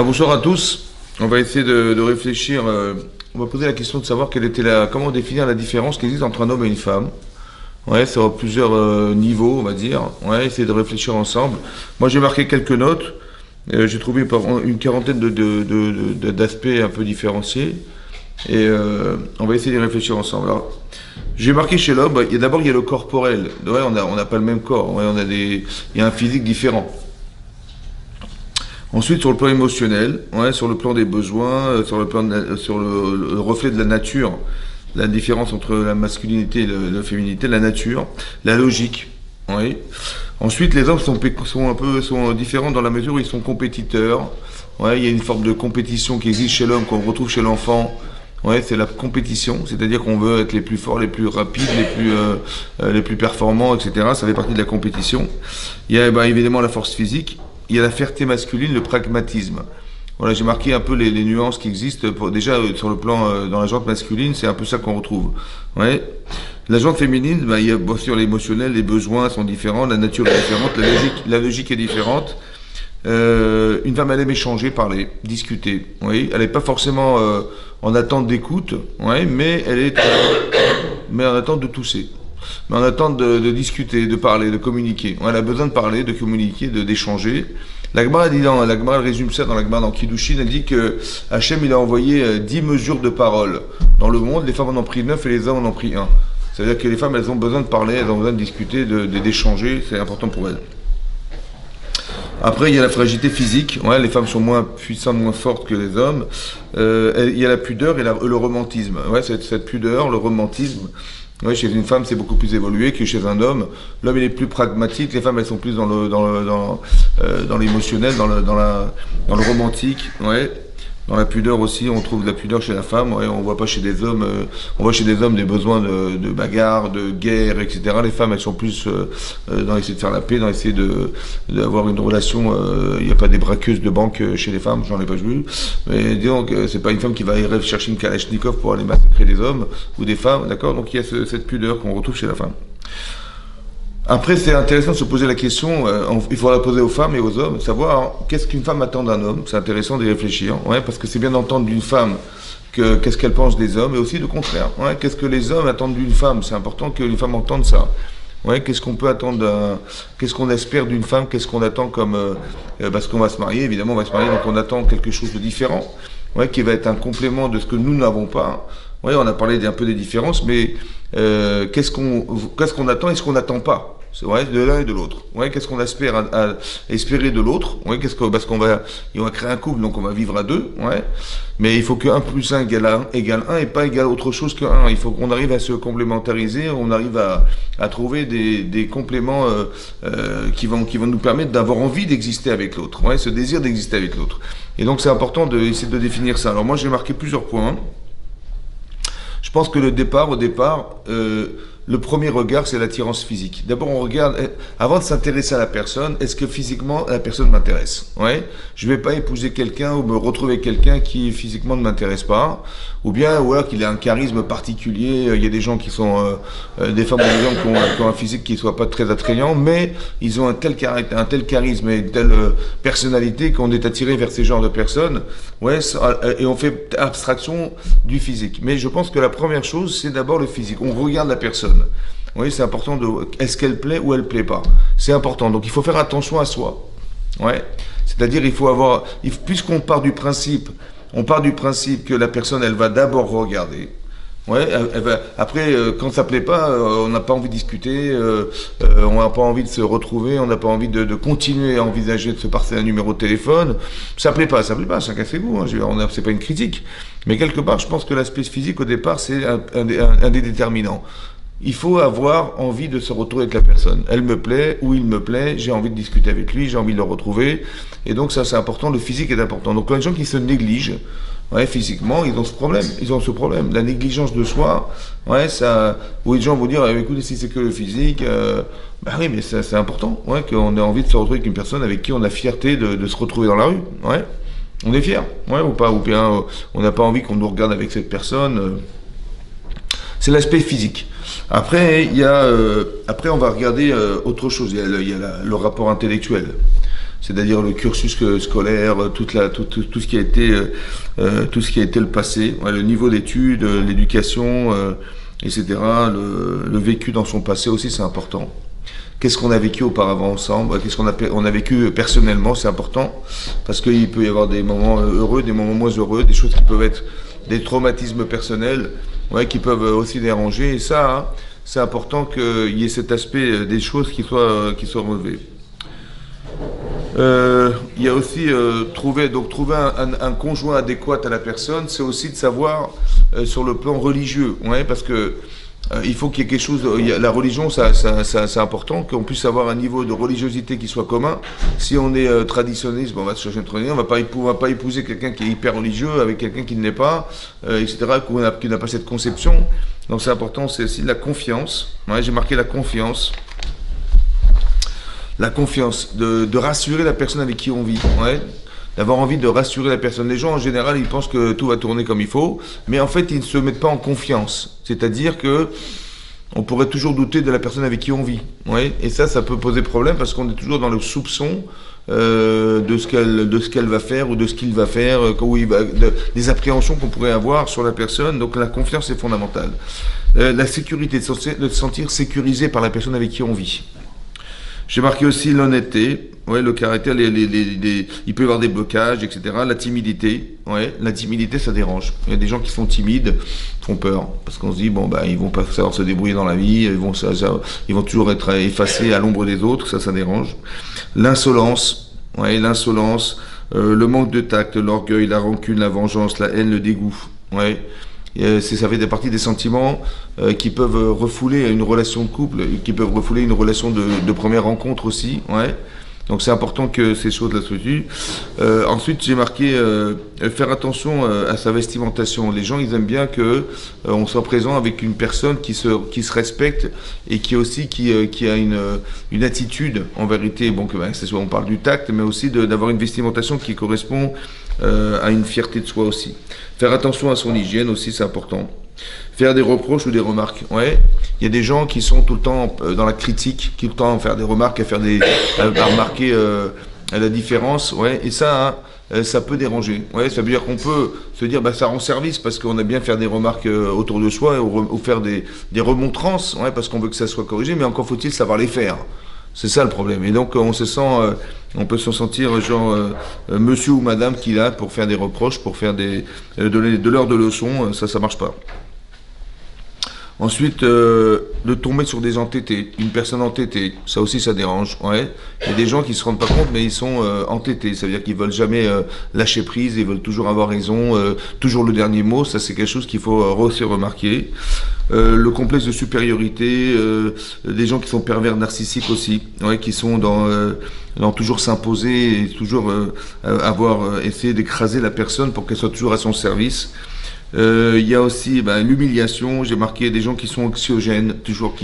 Bonsoir à tous. On va essayer de réfléchir. On va poser la question de savoir comment définir la différence qui existe entre un homme et une femme. Ouais, sur plusieurs niveaux, on va dire. Ouais, essayer de réfléchir ensemble. Moi, j'ai marqué quelques notes. J'ai trouvé une quarantaine d'aspects un peu différenciés. Et on va essayer de réfléchir ensemble. Alors, j'ai marqué chez l'homme, d'abord il y a le corporel. Ouais, on n'a pas le même corps. Ouais, il y a un physique différent. Ensuite, sur le plan émotionnel, ouais, sur le plan des besoins, sur le reflet de la nature, la différence entre la masculinité et la féminité, la nature, la logique. Oui. Ensuite, les hommes sont différents dans la mesure où ils sont compétiteurs. Ouais, il y a une forme de compétition qui existe chez l'homme qu'on retrouve chez l'enfant. Ouais, c'est la compétition, c'est-à-dire qu'on veut être les plus forts, les plus rapides, les plus performants, etc. Ça fait partie de la compétition. Il y a évidemment la force physique. Il y a la fierté masculine, le pragmatisme. Voilà, j'ai marqué un peu les nuances qui existent. Déjà, sur le plan, dans la jante masculine, c'est un peu ça qu'on retrouve. Ouais. La jante féminine, il y a bien sûr l'émotionnel, les besoins sont différents, la nature est différente, la logique est différente. Une femme, elle aime échanger, parler, discuter. Oui, elle n'est pas forcément en attente d'écoute, ouais, mais mais en attente de tousser. Mais en attente de discuter, de parler, de communiquer. Elle a besoin de parler, de communiquer, d'échanger. La Gemara résume ça dans la Gemara dans Kiddushin, elle dit que Hachem il a envoyé 10 mesures de parole. Dans le monde, les femmes en ont pris 9 et les hommes en ont pris 1. C'est-à-dire que les femmes, elles ont besoin de parler, elles ont besoin de discuter, d'échanger, c'est important pour elles. Après, il y a la fragilité physique. Ouais, les femmes sont moins puissantes, moins fortes que les hommes. Il y a la pudeur et le romantisme. Ouais, cette pudeur, le romantisme. Ouais, chez une femme, c'est beaucoup plus évolué que chez un homme. L'homme, il est plus pragmatique. Les femmes, elles sont plus dans l'émotionnel, dans le romantique. Ouais. Dans la pudeur aussi, on trouve de la pudeur chez la femme. Ouais, on voit pas chez des hommes. On voit chez des hommes des besoins de bagarre, de guerre, etc. Les femmes, elles sont plus dans essayer de faire la paix, dans essayer d'avoir une relation. Il n'y a pas des braqueuses de banque chez les femmes, j'en ai pas vu. Mais disons que c'est pas une femme qui va aller chercher une Kalachnikov pour aller massacrer des hommes ou des femmes, d'accord. Donc il y a cette pudeur qu'on retrouve chez la femme. Après, c'est intéressant de se poser la question, il faut la poser aux femmes et aux hommes, savoir qu'est-ce qu'une femme attend d'un homme, c'est intéressant d'y réfléchir, ouais, parce que c'est bien d'entendre d'une femme qu'est-ce qu'elle pense des hommes, et aussi le contraire, ouais, qu'est-ce que les hommes attendent d'une femme, c'est important que les femmes entendent ça. Ouais, qu'est-ce qu'on peut attendre qu'est-ce qu'on espère d'une femme, qu'est-ce qu'on attend comme, parce qu'on va se marier, évidemment on va se marier, donc on attend quelque chose de différent, ouais, qui va être un complément de ce que nous n'avons pas. Ouais, on a parlé un peu des différences, mais qu'est-ce qu'on attend et ce qu'on n'attend pas? C'est vrai, de l'un et de l'autre. Ouais, qu'est-ce qu'on espère à espérer de l'autre? Ouais, parce qu'on va créer un couple, donc on va vivre à deux. Ouais, mais il faut que 1 plus 1 égale 1 et pas égale autre chose que 1. Il faut qu'on arrive à se complémentariser, on arrive à trouver des compléments qui vont nous permettre d'avoir envie d'exister avec l'autre. Ouais, ce désir d'exister avec l'autre. Et donc c'est important d'essayer de définir ça. Alors moi j'ai marqué plusieurs points. Je pense que au départ, le premier regard, c'est l'attirance physique. D'abord, on regarde, avant de s'intéresser à la personne, est-ce que physiquement, la personne m'intéresse? Ouais. Je vais pas épouser quelqu'un ou me retrouver quelqu'un qui physiquement ne m'intéresse pas. Ou alors qu'il a un charisme particulier. Il y a des gens qui sont, des femmes ou des hommes qui ont un physique qui soit pas très attrayant, mais ils ont un tel caractère, un tel charisme et une telle personnalité qu'on est attiré vers ces genres de personnes. Ouais, et on fait abstraction du physique. Mais je pense que la première chose, c'est d'abord le physique. On regarde la personne. Oui, c'est important est-ce qu'elle plaît ou elle plaît pas. C'est important. Donc il faut faire attention à soi. Ouais. C'est-à-dire puisqu'on part du principe, que la personne elle va d'abord regarder. Ouais, après, quand ça plaît pas, on n'a pas envie de discuter, on n'a pas envie de se retrouver, on n'a pas envie de continuer à envisager de se passer un numéro de téléphone. Ça plaît pas, chacun ses goûts, hein, c'est pas une critique. Mais quelque part, je pense que l'aspect physique au départ, c'est un des déterminants. Il faut avoir envie de se retrouver avec la personne. Elle me plaît ou il me plaît, j'ai envie de discuter avec lui, j'ai envie de le retrouver. Et donc ça c'est important, le physique est important. Donc plein de gens qui se négligent, ouais, physiquement, ils ont ce problème. La négligence de soi, ouais, où les gens vont dire, écoutez, si c'est que le physique, bah oui, mais c'est important, ouais, qu'on ait envie de se retrouver avec une personne avec qui on a fierté de se retrouver dans la rue, ouais. On est fier, ouais, ou pas, ou bien on n'a pas envie qu'on nous regarde avec cette personne. C'est l'aspect physique. Après, après on va regarder autre chose. Il y a le rapport intellectuel. c'est-à-dire le cursus scolaire, tout ce qui a été, tout ce qui a été le passé, ouais, le niveau d'études, l'éducation, etc. Le vécu dans son passé aussi, c'est important. Qu'est-ce qu'on a vécu auparavant ensemble, qu'est-ce on a vécu personnellement, c'est important, parce qu'il peut y avoir des moments heureux, des moments moins heureux, des choses qui peuvent être des traumatismes personnels, ouais, qui peuvent aussi déranger, et ça, hein, c'est important qu'il y ait cet aspect des choses qui soient relevées. Il y a aussi trouver un conjoint adéquat à la personne, c'est aussi de savoir sur le plan religieux, ouais, parce que il faut qu'il y ait quelque chose. La religion, c'est important qu'on puisse avoir un niveau de religiosité qui soit commun. Si on est traditionnaliste, bon, on va se chercher une tradition, on va pas épouser quelqu'un qui est hyper religieux avec quelqu'un qui ne l'est pas, etc., qui n'a pas cette conception. Donc c'est important, c'est aussi la confiance. Ouais, j'ai marqué la confiance. La confiance, de rassurer la personne avec qui on vit, ouais, d'avoir envie de rassurer la personne. Les gens, en général, ils pensent que tout va tourner comme il faut, mais en fait, ils ne se mettent pas en confiance. C'est-à-dire que on pourrait toujours douter de la personne avec qui on vit, ouais, et ça peut poser problème parce qu'on est toujours dans le soupçon de ce qu'elle va faire ou de ce qu'il va faire, des appréhensions qu'on pourrait avoir sur la personne. Donc la confiance est fondamentale. La sécurité, de se sentir sécurisé par la personne avec qui on vit. J'ai marqué aussi l'honnêteté, ouais, le caractère, il peut y avoir des blocages, etc. La timidité, ouais, la timidité ça dérange. Il y a des gens qui sont timides, font peur, parce qu'on se dit, bon, bah, ils vont pas savoir se débrouiller dans la vie, ils vont toujours être effacés à l'ombre des autres, ça dérange. L'insolence, ouais, l'insolence, le manque de tact, l'orgueil, la rancune, la vengeance, la haine, le dégoût, ouais. Ça fait partie des sentiments qui peuvent refouler une relation de couple, qui peuvent refouler une relation de première rencontre aussi, ouais. Donc c'est important que ces choses-là soient vues. Ensuite, j'ai marqué faire attention à sa vestimentation. Les gens, ils aiment bien que on soit présent avec une personne qui se respecte et qui a une attitude en vérité. Bon, on parle du tact, mais aussi d'avoir une vestimentation qui correspond à une fierté de soi aussi. Faire attention à son hygiène aussi, c'est important. Faire des reproches ou des remarques. Ouais, il y a des gens qui sont tout le temps dans la critique, qui tout le temps à faire des remarques, à remarquer la différence. Ouais, et ça, hein, ça peut déranger. Ouais, ça veut dire qu'on peut se dire, bah, ça rend service parce qu'on aime bien faire des remarques autour de soi ou faire des remontrances, ouais, parce qu'on veut que ça soit corrigé, mais encore faut-il savoir les faire. C'est ça le problème. Et donc on peut se sentir genre monsieur ou madame qui est là pour faire des reproches, pour faire de l'heure de leçons, ça marche pas. Ensuite, de tomber sur des entêtés, une personne entêtée, ça aussi ça dérange. Ouais. Il y a des gens qui se rendent pas compte, mais ils sont entêtés. Ça veut dire qu'ils veulent jamais lâcher prise, ils veulent toujours avoir raison, toujours le dernier mot. Ça c'est quelque chose qu'il faut aussi remarquer. Le complexe de supériorité, des gens qui sont pervers narcissiques aussi, ouais, qui sont dans toujours s'imposer et toujours essayer d'écraser la personne pour qu'elle soit toujours à son service. Il y a aussi l'humiliation. J'ai marqué des gens qui sont anxiogènes, toujours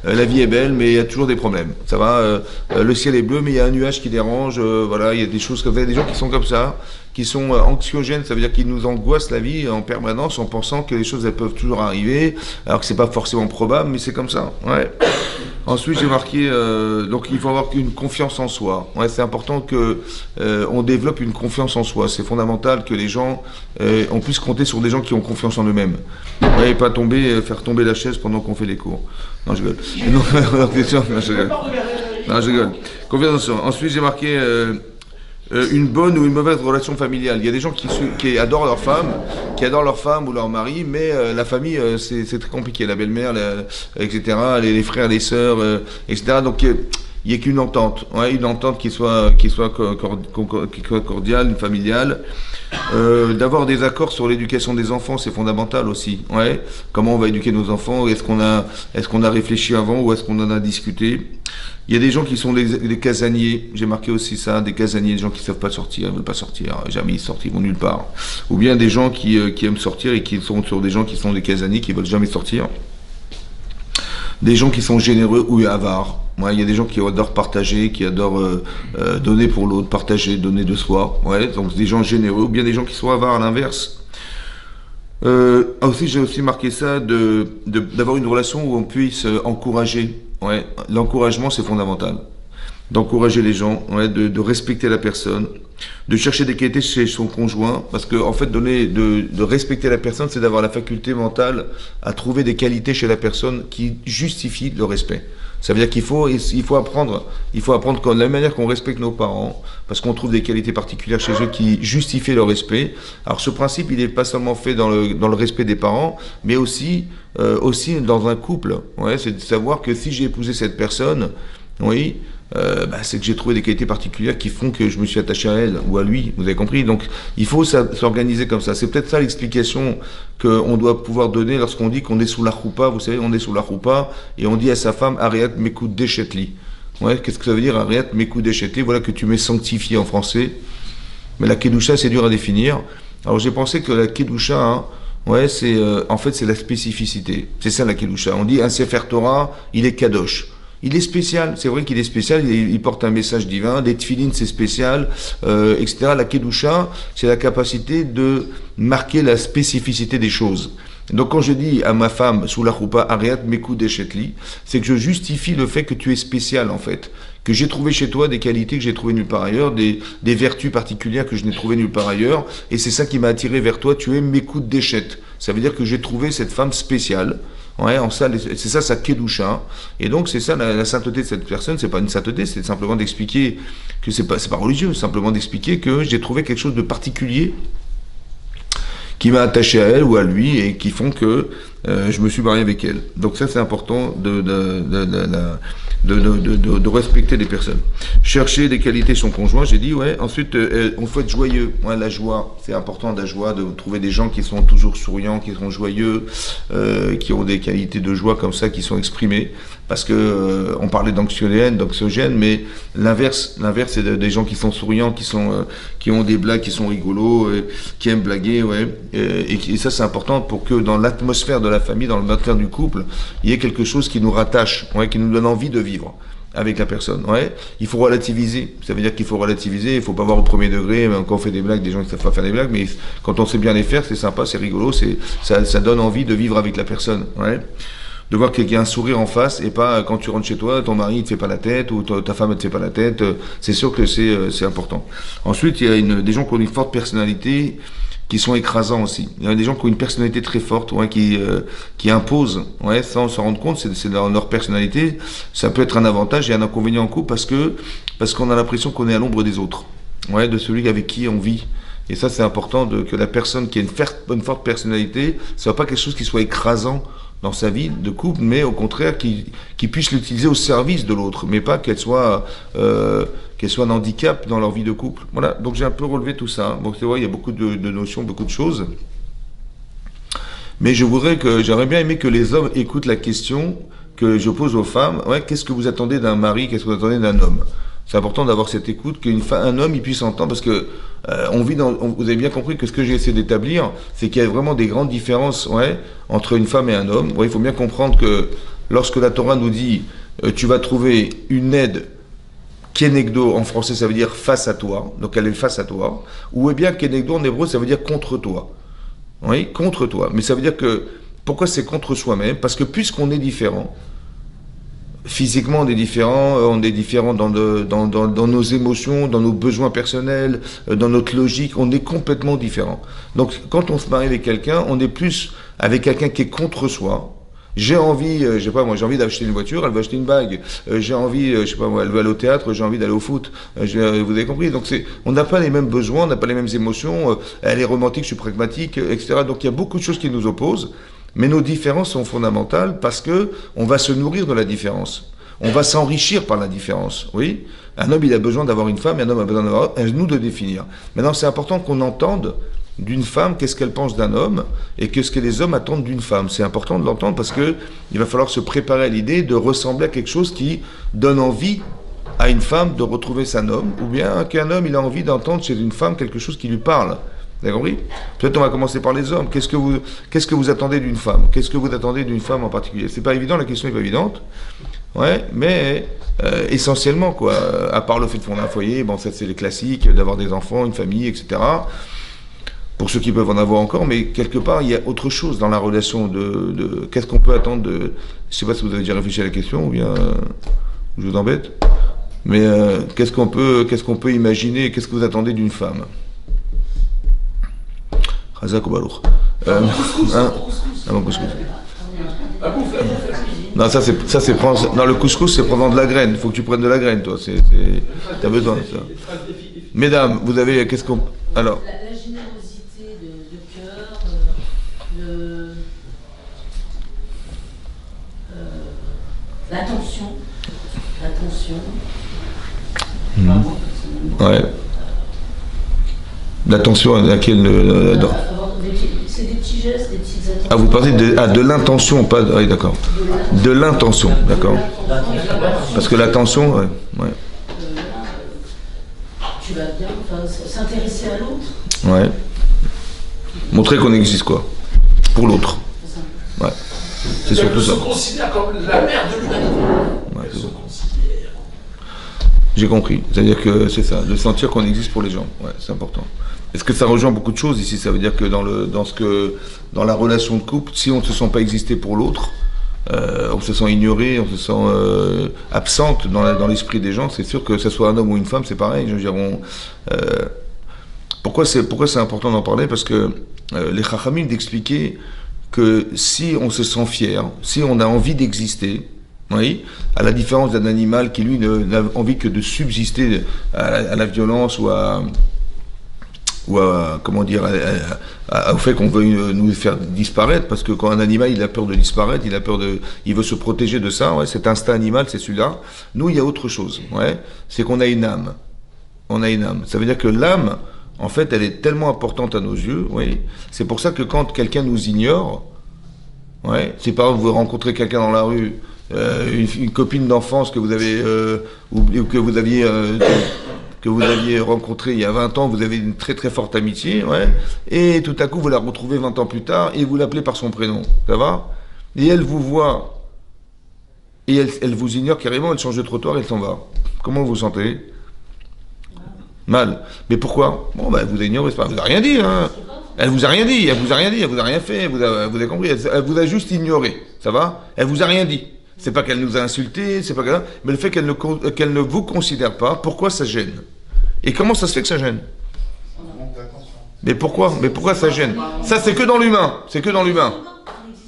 la vie est belle, mais il y a toujours des problèmes. Ça va, le ciel est bleu, mais il y a un nuage qui dérange. Voilà, il y a des choses comme ça. Il y a des gens qui sont comme ça, qui sont anxiogènes. Ça veut dire qu'ils nous angoissent la vie en permanence en pensant que les choses elles peuvent toujours arriver, alors que c'est pas forcément probable, mais c'est comme ça. Ouais. Ensuite, j'ai marqué donc il faut avoir une confiance en soi. Ouais, c'est important que on développe une confiance en soi. C'est fondamental que les gens on puisse compter sur des gens qui ont confiance en eux-mêmes. Ouais, et pas faire tomber la chaise pendant qu'on fait les cours. Non, je rigole. Non, je rigole. Non, je rigole. Confiance en soi. Ensuite, j'ai marqué une bonne ou une mauvaise relation familiale. Il y a des gens qui adorent leur femme ou leur mari, mais la famille, c'est très compliqué. La belle-mère, etc., les frères, les sœurs, etc. Donc, il n'y a qu'une entente. Ouais, une entente qui soit cordiale, familiale. D'avoir des accords sur l'éducation des enfants, c'est fondamental aussi. Ouais. Comment on va éduquer nos enfants? Est-ce qu'on a réfléchi avant ou est-ce qu'on en a discuté? Il y a des gens qui sont des casaniers, j'ai marqué aussi ça, des casaniers, des gens qui ne savent pas sortir, ils ne veulent pas sortir, jamais ils sortent, ils vont nulle part. Ou bien des gens qui aiment sortir et qui sont sur des gens qui sont des casaniers, qui ne veulent jamais sortir. Des gens qui sont généreux ou avares. Ouais, il y a des gens qui adorent partager, qui adorent donner pour l'autre, partager, donner de soi. Ouais, donc des gens généreux, ou bien des gens qui sont avares à l'inverse. Aussi, j'ai aussi marqué ça d'avoir une relation où on puisse encourager. Ouais, l'encouragement c'est fondamental. d'encourager les gens, ouais, de respecter la personne, de chercher des qualités chez son conjoint, parce que en fait, de respecter la personne, c'est d'avoir la faculté mentale à trouver des qualités chez la personne qui justifient le respect. Ça veut dire il faut apprendre de la manière qu'on respecte nos parents, parce qu'on trouve des qualités particulières chez eux qui justifient le respect. Alors ce principe, il n'est pas seulement fait dans le respect des parents, mais aussi dans un couple. Ouais, c'est de savoir que si j'ai épousé cette personne, oui, c'est que j'ai trouvé des qualités particulières qui font que je me suis attaché à elle ou à lui, vous avez compris? Donc il faut s'organiser comme ça. C'est peut-être ça l'explication qu'on doit pouvoir donner lorsqu'on dit qu'on est sous la choupa. Vous savez, on est sous la choupa et on dit à sa femme, Ariat mekoud déchetli. Ouais, qu'est-ce que ça veut dire, Ariat mekoud déchetli? Voilà que tu m'es sanctifié en français. Mais la kedusha, c'est dur à définir. Alors j'ai pensé que la kedusha, hein, ouais, en fait, c'est la spécificité. C'est ça la kedusha. On dit un Sefer Torah, il est kadosh. Il est spécial, c'est vrai qu'il est spécial, il porte un message divin, des tefilines c'est spécial, etc. La kedusha, c'est la capacité de marquer la spécificité des choses. Donc quand je dis à ma femme, sous la choupa, Ariat mekou deshetli, c'est que je justifie le fait que tu es spécial en fait, que j'ai trouvé chez toi des qualités que j'ai trouvées nulle part ailleurs, des vertus particulières que je n'ai trouvées nulle part ailleurs, et c'est ça qui m'a attiré vers toi, tu es mekou deshet. Ça veut dire que j'ai trouvé cette femme spéciale. Ouais, c'est ça sa kedusha. Et donc c'est ça la sainteté de cette personne. C'est pas une sainteté, c'est simplement d'expliquer que c'est pas religieux, simplement d'expliquer que j'ai trouvé quelque chose de particulier qui m'a attaché à elle ou à lui et qui font que je me suis marié avec elle. Donc ça c'est important de respecter les personnes. Chercher des qualités chez son conjoint, j'ai dit, ouais. Ensuite, on faut être joyeux. Ouais, la joie, c'est important, la joie, de trouver des gens qui sont toujours souriants, qui sont joyeux, qui ont des qualités de joie comme ça, qui sont exprimées. Parce que on parlait d'anxiogène, mais l'inverse, c'est des gens qui sont souriants, qui ont des blagues, qui sont rigolos, qui aiment blaguer, ouais. Et ça, c'est important pour que dans l'atmosphère de la famille, dans l'atmosphère du couple, il y ait quelque chose qui nous rattache, ouais, qui nous donne envie de vivre avec la personne. Ouais. Il faut relativiser. Ça veut dire qu'il faut relativiser. Il faut pas voir au premier degré. Même quand on fait des blagues, des gens qui savent pas faire des blagues, mais quand on sait bien les faire, c'est sympa, c'est rigolo, ça donne envie de vivre avec la personne. Ouais. De voir qu'il y a un sourire en face et pas quand tu rentres chez toi, ton mari ne te fait pas la tête ou ta femme ne te fait pas la tête. C'est sûr que c'est important. Ensuite, il y a des gens qui ont une forte personnalité, qui sont écrasants aussi. Il y a des gens qui ont une personnalité très forte, ouais, qui imposent, ouais, sans s'en rendre compte, c'est leur personnalité. Ça peut être un avantage et un inconvénient en couple parce qu'on a l'impression qu'on est à l'ombre des autres, ouais, de celui avec qui on vit. Et ça, c'est important que la personne qui a une forte personnalité, ce soit pas quelque chose qui soit écrasant dans sa vie de couple, mais au contraire qui puisse l'utiliser au service de l'autre, mais pas qu'elle soit un handicap dans leur vie de couple. Voilà, donc j'ai un peu relevé tout ça. Bon, c'est vrai, il y a beaucoup de notions, beaucoup de choses. Mais j'aurais bien aimé que les hommes écoutent la question que je pose aux femmes. Ouais, qu'est-ce que vous attendez d'un mari? Qu'est-ce que vous attendez d'un homme? C'est important d'avoir cette écoute, qu'un homme il puisse entendre, parce que vous avez bien compris que ce que j'ai essayé d'établir, c'est qu'il y a vraiment des grandes différences, ouais, entre une femme et un homme. Ouais, il faut bien comprendre que lorsque la Torah nous dit tu vas trouver une aide kenegdo, en français ça veut dire face à toi, donc elle est face à toi, ou bien kenegdo en hébreu ça veut dire contre toi. Oui, contre toi. Mais ça veut dire que pourquoi c'est contre soi-même? Parce que puisqu'on est différent, physiquement, on est différent dans nos émotions, dans nos besoins personnels, dans notre logique, on est complètement différent. Donc, quand on se marie avec quelqu'un, on est plus avec quelqu'un qui est contre soi. J'ai envie, je sais pas moi, j'ai envie d'acheter une voiture, elle veut acheter une bague. J'ai envie, je sais pas moi, elle veut aller au théâtre, j'ai envie d'aller au foot. Vous avez compris? Donc on n'a pas les mêmes besoins, on n'a pas les mêmes émotions. Elle est romantique, je suis pragmatique, etc. Donc il y a beaucoup de choses qui nous opposent. Mais nos différences sont fondamentales parce que on va se nourrir de la différence. On va s'enrichir par la différence. Oui, un homme il a besoin d'avoir une femme, et un homme a besoin d'avoir nous de définir. Maintenant c'est important qu'on entende d'une femme qu'est-ce qu'elle pense d'un homme et qu'est-ce que les hommes attendent d'une femme. C'est important de l'entendre parce que il va falloir se préparer à l'idée de ressembler à quelque chose qui donne envie à une femme de retrouver son homme, ou bien qu'un homme il a envie d'entendre chez une femme quelque chose qui lui parle. Vous avez compris? Peut-être on va commencer par les hommes. Qu'est-ce que vous attendez d'une femme? Qu'est-ce que vous attendez d'une femme en particulier? C'est pas évident, la question est pas évidente. Ouais, mais essentiellement quoi. À part le fait de fonder un foyer, bon ça c'est les classiques, d'avoir des enfants, une famille, etc. Pour ceux qui peuvent en avoir encore, mais quelque part il y a autre chose dans la relation de qu'est-ce qu'on peut attendre de. Je sais pas si vous avez déjà réfléchi à la question ou bien je vous embête. Mais qu'est-ce qu'on peut imaginer, qu'est-ce que vous attendez d'une femme? Chazak ou Baruch. Hein? Ah, bon, couscous. Non, ça c'est prendre. Non, le couscous c'est prendre de la graine. Il faut que tu prennes de la graine, toi. T'as besoin de ça. Mesdames, vous avez qu'est-ce qu'on. Alors. La générosité de cœur, l'attention. Ouais. L'attention à laquelle. C'est des petits gestes, des petites attentions. Ah, vous parlez de l'intention, pas. Oui, d'accord. De l'intention, d'accord. Parce que l'attention, ouais. Tu vas bien, enfin, s'intéresser à l'autre. Ouais. Montrer qu'on existe, quoi. Pour l'autre. Ouais. C'est surtout ça. Se considère comme la mère de l'humanité. Ouais, c'est bon. J'ai compris. C'est-à-dire que c'est ça, de sentir qu'on existe pour les gens. Ouais, c'est important. Est-ce que ça rejoint beaucoup de choses ici? Ça veut dire que dans la relation de couple, si on ne se sent pas exister pour l'autre, on se sent ignoré, on se sent absente dans l'esprit des gens. C'est sûr que ce soit un homme ou une femme, c'est pareil. Je veux dire, pourquoi c'est important d'en parler? Parce que les Chachamim d'expliquer que si on se sent fier, si on a envie d'exister, oui, à la différence d'un animal qui lui n'a envie que de subsister à la violence ou à comment dire, au fait qu'on veuille nous faire disparaître, parce que quand un animal il a peur de disparaître, il veut se protéger de ça, ouais, cet instinct animal c'est celui-là. Nous il y a autre chose, ouais, c'est qu'on a une âme. On a une âme. Ça veut dire que l'âme, en fait, elle est tellement importante à nos yeux, oui. C'est pour ça que quand quelqu'un nous ignore, ouais, si par exemple vous rencontrez quelqu'un dans la rue, une copine d'enfance que vous avez ou que vous aviez rencontré il y a 20 ans, vous avez une très très forte amitié, ouais, et tout à coup vous la retrouvez 20 ans plus tard et vous l'appelez par son prénom, ça va? Et elle vous voit, et elle vous ignore carrément, elle change de trottoir, elle s'en va. Comment vous vous sentez? Mal. Mais pourquoi? Bon, ben, elle vous a ignoré, elle vous a rien dit, hein. Elle vous a rien dit, elle vous a rien fait, vous avez compris, elle vous a juste ignoré, ça va? Elle vous a rien dit. C'est pas qu'elle nous a insultés, c'est pas qu'elle... mais le fait qu'elle ne vous considère pas, pourquoi ça gêne? Et comment ça se fait que ça gêne? Mais pourquoi ça gêne? Ça, c'est que dans l'humain. C'est que dans l'humain.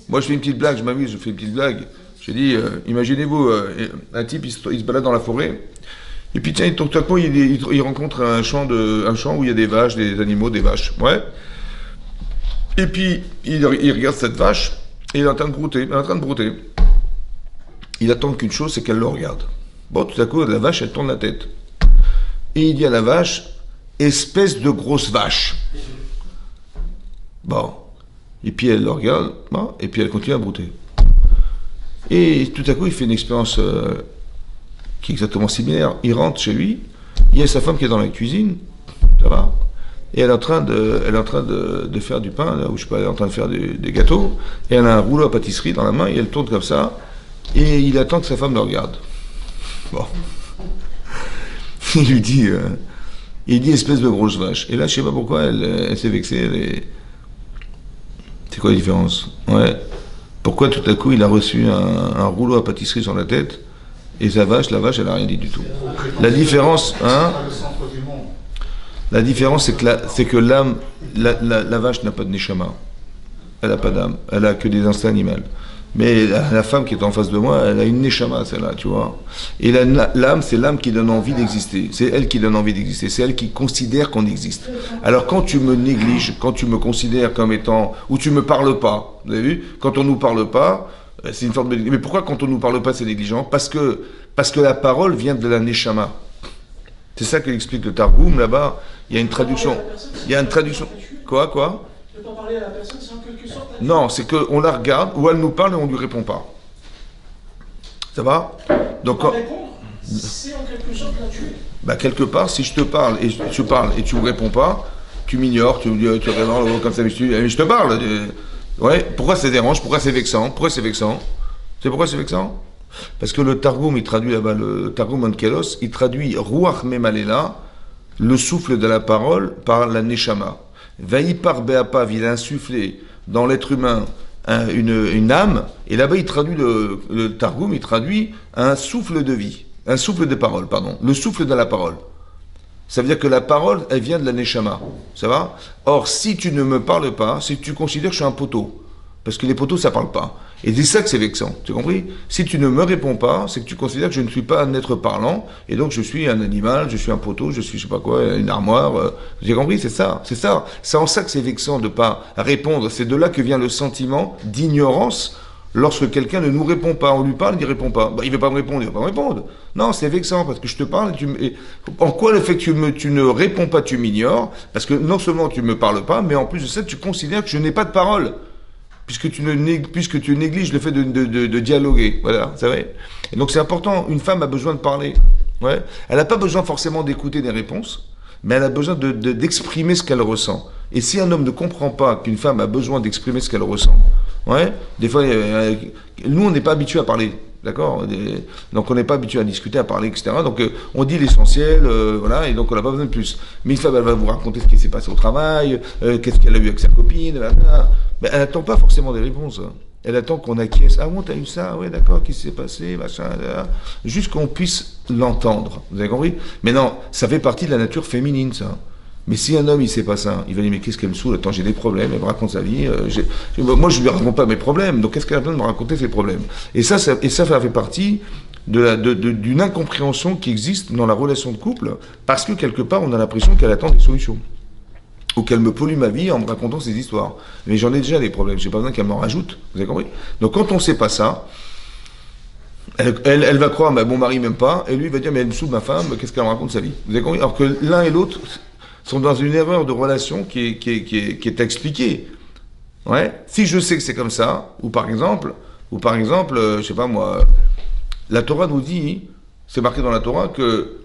Moi, je fais une petite blague, je m'amuse, je fais une petite blague. J'ai dit, imaginez-vous, un type, il se balade dans la forêt, et puis tiens, tout à coup, il rencontre un champ où il y a des vaches, des animaux, des vaches. Ouais. Et puis, il regarde cette vache, et il est en train de brouter. Il attend qu'une chose, c'est qu'elle le regarde. Bon, tout à coup, la vache, elle tourne la tête. Et il dit à la vache, espèce de grosse vache. Bon. Et puis elle le regarde, bon, et puis elle continue à brouter. Et tout à coup, il fait une expérience qui est exactement similaire. Il rentre chez lui, il y a sa femme qui est dans la cuisine, ça va, et elle est en train de faire du pain, là où je sais pas, elle est en train de faire des gâteaux, et elle a un rouleau à pâtisserie dans la main, et elle tourne comme ça, et il attend que sa femme le regarde. Bon. Il dit espèce de grosse vache. Et là, je sais pas pourquoi, elle s'est vexée. C'est quoi la différence? Ouais. Pourquoi tout à coup il a reçu un rouleau à pâtisserie sur la tête et la vache, elle a rien dit du tout. La différence, hein? La différence, c'est que l'âme, la vache n'a pas de neshama. Elle n'a pas d'âme. Elle a que des instincts animaux. Mais la femme qui est en face de moi, elle a une neshama, celle-là, tu vois. Et l'âme, c'est l'âme qui donne envie d'exister. C'est elle qui donne envie d'exister. C'est elle qui considère qu'on existe. Alors quand tu me négliges, quand tu me considères comme étant... ou tu me parles pas, vous avez vu? Quand on nous parle pas, c'est une forme de... Mais pourquoi quand on nous parle pas, c'est négligent? Parce que la parole vient de la neshama. C'est ça qu'explique le Targum, là-bas. Il y a une traduction. Quoi? Ne pas parler à la personne, c'est en quelque sorte... Non, c'est qu'on la regarde, ou elle nous parle et on ne lui répond pas. Ça va? Donc, répondre, c'est en quelque sorte la tuer. Bah, quelque part, si je te parle et tu parles et tu ne me réponds pas, tu m'ignores, tu me dis, tu regardes comme ça, mais je te parle. Ouais, pourquoi ça dérange? Pourquoi c'est vexant? C'est pourquoi c'est vexant? Parce que le Targum, il traduit là-bas, le Targum Onkelos, il traduit Ruach Memalela, le souffle de la parole, par la Neshama. Vaïpar Be'apav, il a insufflé dans l'être humain une âme, et là-bas il traduit le Targum, il traduit un souffle de vie. Un souffle de parole, pardon. Le souffle de la parole. Ça veut dire que la parole, elle vient de la neshama. Ça va? Or, si tu ne me parles pas, c'est que tu considères que je suis un poteau. Parce que les poteaux, ça parle pas. Et c'est ça que c'est vexant. Tu as compris? Si tu ne me réponds pas, c'est que tu considères que je ne suis pas un être parlant, et donc je suis un animal, je suis un poteau, je suis je sais pas quoi, une armoire. J'ai compris? C'est ça. C'est ça. C'est en ça que c'est vexant de pas répondre. C'est de là que vient le sentiment d'ignorance. Lorsque quelqu'un ne nous répond pas, on lui parle, il ne répond pas. Bah, il ne veut pas me répondre, il ne va pas me répondre. Non, c'est vexant parce que je te parle. En quoi le fait que tu ne réponds pas, tu m'ignores? Parce que non seulement tu ne me parles pas, mais en plus de ça, tu considères que je n'ai pas de parole. Puisque tu négliges le fait de dialoguer. Voilà, c'est vrai. Et donc c'est important. Une femme a besoin de parler. Ouais. Elle n'a pas besoin forcément d'écouter des réponses, mais elle a besoin d'exprimer ce qu'elle ressent. Et si un homme ne comprend pas qu'une femme a besoin d'exprimer ce qu'elle ressent, ouais, des fois, nous, on n'est pas habitués à parler, d'accord? Donc, on n'est pas habitué à discuter, à parler, etc. Donc, on dit l'essentiel, voilà, et donc on n'a pas besoin de plus. Mais une femme, elle va vous raconter ce qui s'est passé au travail, qu'est-ce qu'elle a eu avec sa copine, mais elle n'attend pas forcément des réponses. Hein. Elle attend qu'on acquiesce. Ah bon, t'as eu ça? Ouais, d'accord, qu'est-ce qui s'est passé? Machin, là. Juste qu'on puisse l'entendre. Vous avez compris? Mais non, ça fait partie de la nature féminine, ça. Mais si un homme, il sait pas ça, il va dire, mais qu'est-ce qu'elle me saoule? Attends, j'ai des problèmes, elle me raconte sa vie. Moi, je lui raconte pas mes problèmes, donc qu'est-ce qu'elle a besoin de me raconter ses problèmes? Et ça fait partie d'une incompréhension qui existe dans la relation de couple, parce que quelque part, on a l'impression qu'elle attend des solutions. Ou qu'elle me pollue ma vie en me racontant ses histoires. Mais j'en ai déjà des problèmes, j'ai pas besoin qu'elle m'en rajoute. Vous avez compris? Donc quand on sait pas ça, elle va croire, bah, mon mari m'aime pas, et lui il va dire, mais elle me saoule ma femme, qu'est-ce qu'elle me raconte sa vie? Vous avez compris? Alors que l'un et l'autre sont dans une erreur de relation qui est expliquée. Ouais. Si je sais que c'est comme ça, ou par exemple, je sais pas moi, la Torah nous dit, c'est marqué dans la Torah que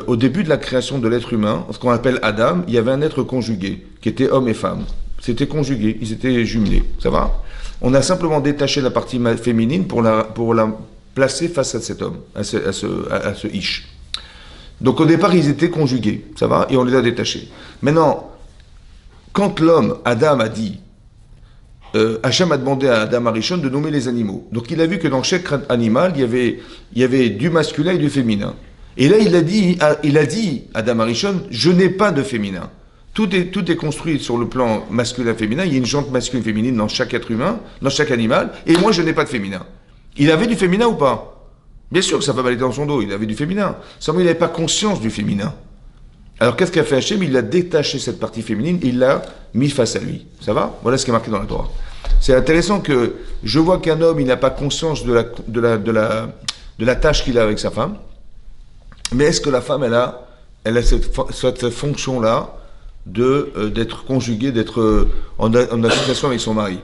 au début de la création de l'être humain, ce qu'on appelle Adam, il y avait un être conjugué, qui était homme et femme. C'était conjugué, ils étaient jumelés. Ça va? On a simplement détaché la partie féminine pour la placer face à cet homme, à ce ish. Donc au départ, ils étaient conjugués, ça va? Et on les a détachés. Maintenant, quand l'homme, Adam, a dit, Hachem a demandé à Adam Arishon de nommer les animaux. Donc il a vu que dans chaque animal, il y avait du masculin et du féminin. Et là, il a dit, Adam Arishon, je n'ai pas de féminin. Tout est construit sur le plan masculin-féminin. Il y a une jante masculine-féminine dans chaque être humain, dans chaque animal. Et moi, je n'ai pas de féminin. Il avait du féminin ou pas? Bien sûr que sa femme était dans son dos, il avait du féminin. Seulement, il n'avait pas conscience du féminin. Alors, qu'est-ce qu'a fait Hachem? Il a détaché cette partie féminine, il l'a mis face à lui. Ça va? Voilà ce qui est marqué dans la Torah. C'est intéressant que je vois qu'un homme, il n'a pas conscience de la tâche qu'il a avec sa femme. Mais est-ce que la femme, elle a cette fonction-là d'être conjuguée, d'être en association avec son mari?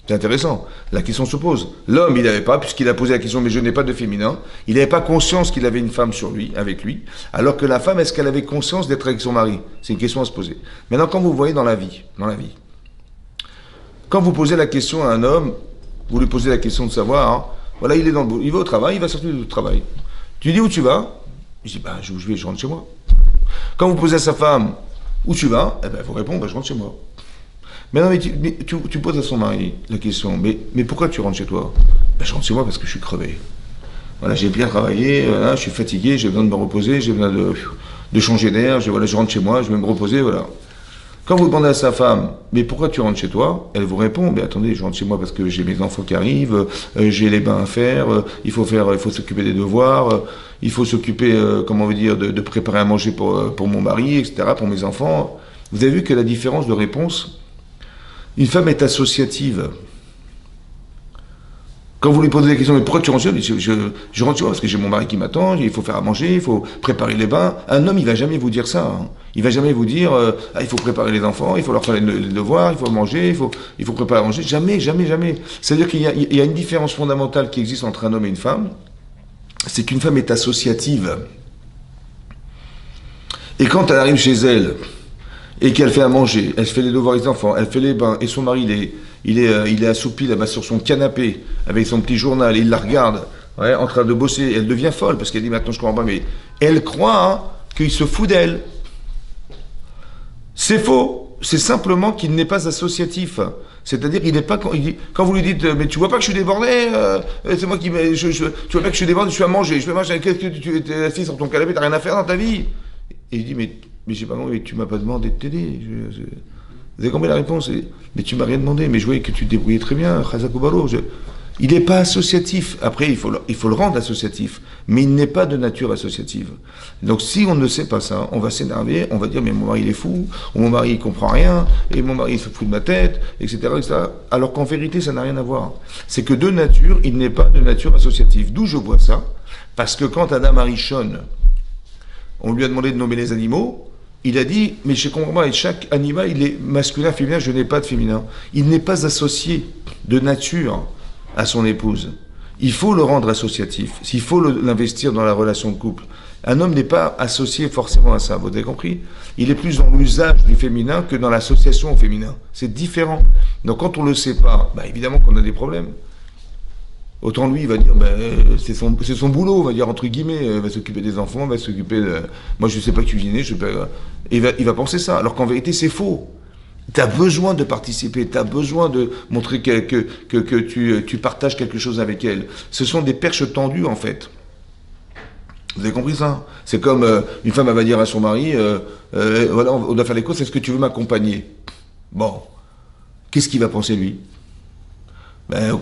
C'est intéressant. La question se pose. L'homme, il n'avait pas, puisqu'il a posé la question, mais je n'ai pas de féminin. Il n'avait pas conscience qu'il avait une femme avec lui. Alors que la femme, est-ce qu'elle avait conscience d'être avec son mari? C'est une question à se poser. Maintenant, quand vous voyez dans la vie, quand vous posez la question à un homme, vous lui posez la question de savoir, hein, voilà, il est dans le boulot, il va au travail, il va sortir du travail. Tu dis où tu vas? Je dis, bah, où je vais, je rentre chez moi. Quand vous posez à sa femme, où tu vas? Eh ben, vous répondez, bah, je rentre chez moi. Mais non, mais tu poses à son mari la question, mais pourquoi tu rentres chez toi? Ben, je rentre chez moi parce que je suis crevé. Voilà, j'ai bien travaillé, voilà, je suis fatigué, j'ai besoin de me reposer, j'ai besoin de changer d'air, je rentre chez moi, je vais me reposer, voilà. Quand vous demandez à sa femme, mais pourquoi tu rentres chez toi? Elle vous répond, mais attendez, je rentre chez moi parce que j'ai mes enfants qui arrivent, j'ai les bains à faire, il faut s'occuper des devoirs, il faut s'occuper, de préparer à manger pour mon mari, etc., pour mes enfants. Vous avez vu que la différence de réponse, une femme est associative. Quand vous lui posez la question, mais pourquoi tu rentres chez toi? Je rentre chez moi parce que j'ai mon mari qui m'attend, il faut faire à manger, il faut préparer les bains. Un homme, il va jamais vous dire ça. Hein. Il va jamais vous dire, il faut préparer les enfants, il faut leur faire les devoirs, il faut manger, il faut préparer à manger. Jamais, jamais, jamais. C'est-à-dire qu'il y a une différence fondamentale qui existe entre un homme et une femme. C'est qu'une femme est associative. Et quand elle arrive chez elle, et qu'elle fait à manger, elle fait les devoirs des enfants, elle fait les bains, et son mari, il est assoupi là-bas sur son canapé, avec son petit journal, et il la regarde, ouais, en train de bosser, elle devient folle, parce qu'elle dit, maintenant je comprends pas, mais elle croit qu'il se fout d'elle. C'est faux. c'est simplement qu'il n'est pas associatif. C'est-à-dire, il n'est pas. Quand vous lui dites, mais tu vois pas que je suis débordé, c'est moi qui. Tu vois pas que je suis débordé, je suis à manger. Je vais manger. Qu'est-ce que tu es assis sur ton canapé, t'as rien à faire dans ta vie? Et il dit, mais j'ai pas demandé, mais tu m'as pas demandé de t'aider. Vous avez compris la réponse? Mais tu m'as rien demandé, mais je voyais que tu te débrouillais très bien, Khazakubalo. Il n'est pas associatif. Après, il faut le rendre associatif. Mais il n'est pas de nature associative. Donc, si on ne sait pas ça, on va s'énerver, on va dire, mais mon mari, il est fou, ou mon mari, il comprend rien, et mon mari, il se fout de ma tête, etc., etc. Alors qu'en vérité, ça n'a rien à voir. C'est que de nature, il n'est pas de nature associative. D'où je vois ça? Parce que quand Adam Arishon, on lui a demandé de nommer les animaux, il a dit, mais je comprends pas, chaque animal, il est masculin, féminin, je n'ai pas de féminin. Il n'est pas associé de nature à son épouse. Il faut le rendre associatif, il faut l'investir dans la relation de couple. Un homme n'est pas associé forcément à ça, vous avez compris? Il est plus dans l'usage du féminin que dans l'association au féminin. C'est différent. Donc quand on ne le sait pas, bah évidemment qu'on a des problèmes. Autant lui, il va dire, c'est son boulot, on va dire, entre guillemets, il va s'occuper des enfants, il va s'occuper de... Moi, je ne sais pas cuisiner, il va penser ça, alors qu'en vérité, c'est faux. Tu as besoin de participer, tu as besoin de montrer que tu partages quelque chose avec elle. Ce sont des perches tendues, en fait. Vous avez compris ça? C'est comme une femme, elle va dire à son mari, voilà, on doit faire les courses, est-ce que tu veux m'accompagner? Bon, qu'est-ce qu'il va penser, lui?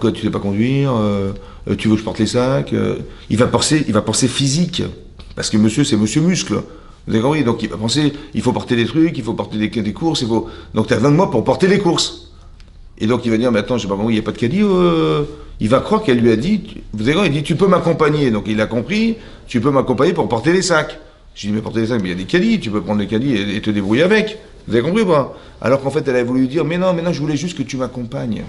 Quoi, tu sais pas conduire, tu veux que je porte les sacs, il va penser physique, parce que monsieur, c'est monsieur muscle. Vous avez compris? Donc il va penser, il faut porter des trucs, il faut porter des courses, donc tu as 20 mois pour porter les courses. Et donc il va dire, mais attends, je sais pas comment, il n'y a pas de caddie, il va croire qu'elle lui a dit, vous avez compris, il dit, tu peux m'accompagner. Donc il a compris, tu peux m'accompagner pour porter les sacs. Je dis, mais porter les sacs, mais il y a des caddies, tu peux prendre les caddies et te débrouiller avec. Vous avez compris ou pas? Alors qu'en fait, elle a voulu lui dire, mais non, je voulais juste que tu m'accompagnes.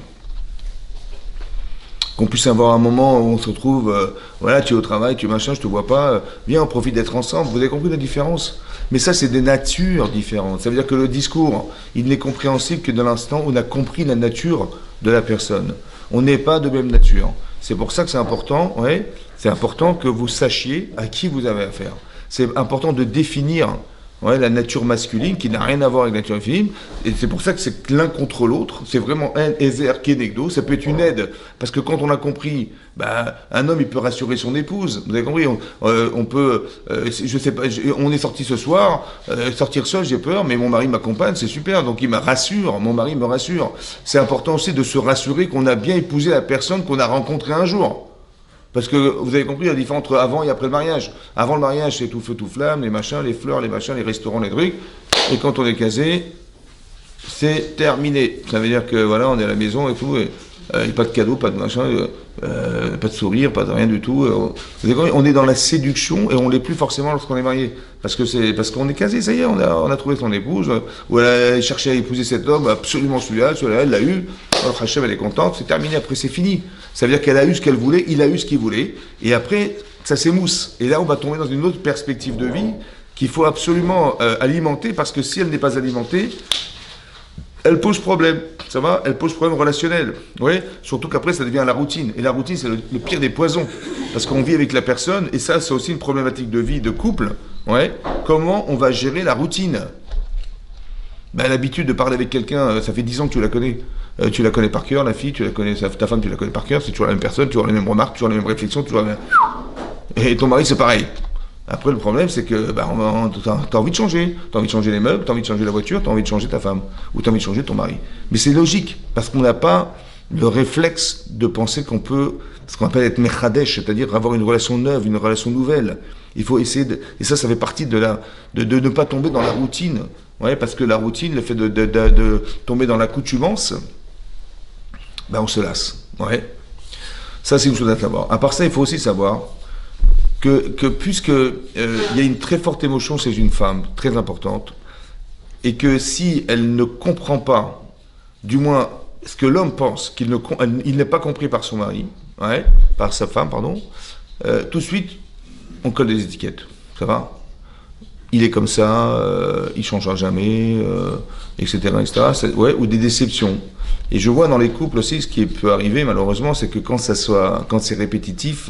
Qu'on puisse avoir un moment où on se retrouve, voilà, tu es au travail, tu machin, je te vois pas, viens, on profite d'être ensemble. Vous avez compris la différence? Mais ça, c'est des natures différentes. Ça veut dire que le discours, il n'est compréhensible que dans l'instant où on a compris la nature de la personne. On n'est pas de même nature. C'est pour ça que c'est important, ouais, c'est important que vous sachiez à qui vous avez affaire. C'est important de définir la nature masculine qui n'a rien à voir avec la nature féminine, et c'est pour ça que c'est l'un contre l'autre, c'est vraiment un ezer kenegdo, ça peut être une aide, parce que quand on a compris, un homme il peut rassurer son épouse, vous avez compris, on peut, je sais pas, on est sorti ce soir, sortir seul j'ai peur, mais mon mari m'accompagne, c'est super, donc il me rassure, mon mari me rassure. C'est important aussi de se rassurer qu'on a bien épousé la personne qu'on a rencontrée un jour. Parce que vous avez compris la différence entre avant et après le mariage. Avant le mariage, c'est tout feu, tout flamme, les machins, les fleurs, les machins, les restaurants, les trucs. Et quand on est casé, c'est terminé. Ça veut dire que voilà, on est à la maison et tout, et pas de cadeaux, pas de machin, pas de sourire, pas de rien du tout. Vous avez compris, on est dans la séduction et on l'est plus forcément lorsqu'on est marié. Parce qu'on est casé, ça y est, on a trouvé son épouse, ou elle a cherché à épouser cet homme, absolument celui-là, elle l'a eu. Alors Hachem, elle est contente, c'est terminé, après c'est fini. Ça veut dire qu'elle a eu ce qu'elle voulait, il a eu ce qu'il voulait, et après, ça s'émousse. Et là, on va tomber dans une autre perspective de vie qu'il faut absolument alimenter, parce que si elle n'est pas alimentée, elle pose problème. Ça va? Elle pose problème relationnel. Oui? Surtout qu'après, ça devient la routine. Et la routine, c'est le pire des poisons. Parce qu'on vit avec la personne, et ça, c'est aussi une problématique de vie, de couple. Ouais? Comment on va gérer la routine? L'habitude de parler avec quelqu'un, ça fait 10 ans que tu la connais. Tu la connais par cœur, la fille, tu la connais, ta femme, tu la connais par cœur, c'est toujours la même personne, tu as les mêmes remarques, tu as les mêmes réflexions, toujours la même... Et ton mari, c'est pareil. Après, le problème, c'est que t'as envie de changer. T'as envie de changer les meubles, t'as envie de changer la voiture, t'as envie de changer ta femme. Ou t'as envie de changer ton mari. Mais c'est logique, parce qu'on n'a pas le réflexe de penser qu'on peut, ce qu'on appelle être mechadesh, c'est-à-dire avoir une relation neuve, une relation nouvelle. Il faut essayer de... Et ça fait partie de ne pas tomber dans la routine. Ouais, parce que la routine, le fait de tomber dans l'accoutumance, on se lasse. Ouais. Ça, c'est une chose à savoir. À part ça, il faut aussi savoir que puisque il y a une très forte émotion chez une femme, très importante, et que si elle ne comprend pas, du moins ce que l'homme pense, il n'est pas compris par son mari, ouais, par sa femme, pardon, tout de suite, on colle des étiquettes. Ça va? Il est comme ça, il changera jamais, etc., etc. Ouais, ou des déceptions. Et je vois dans les couples aussi, ce qui peut arriver malheureusement, c'est que quand c'est répétitif,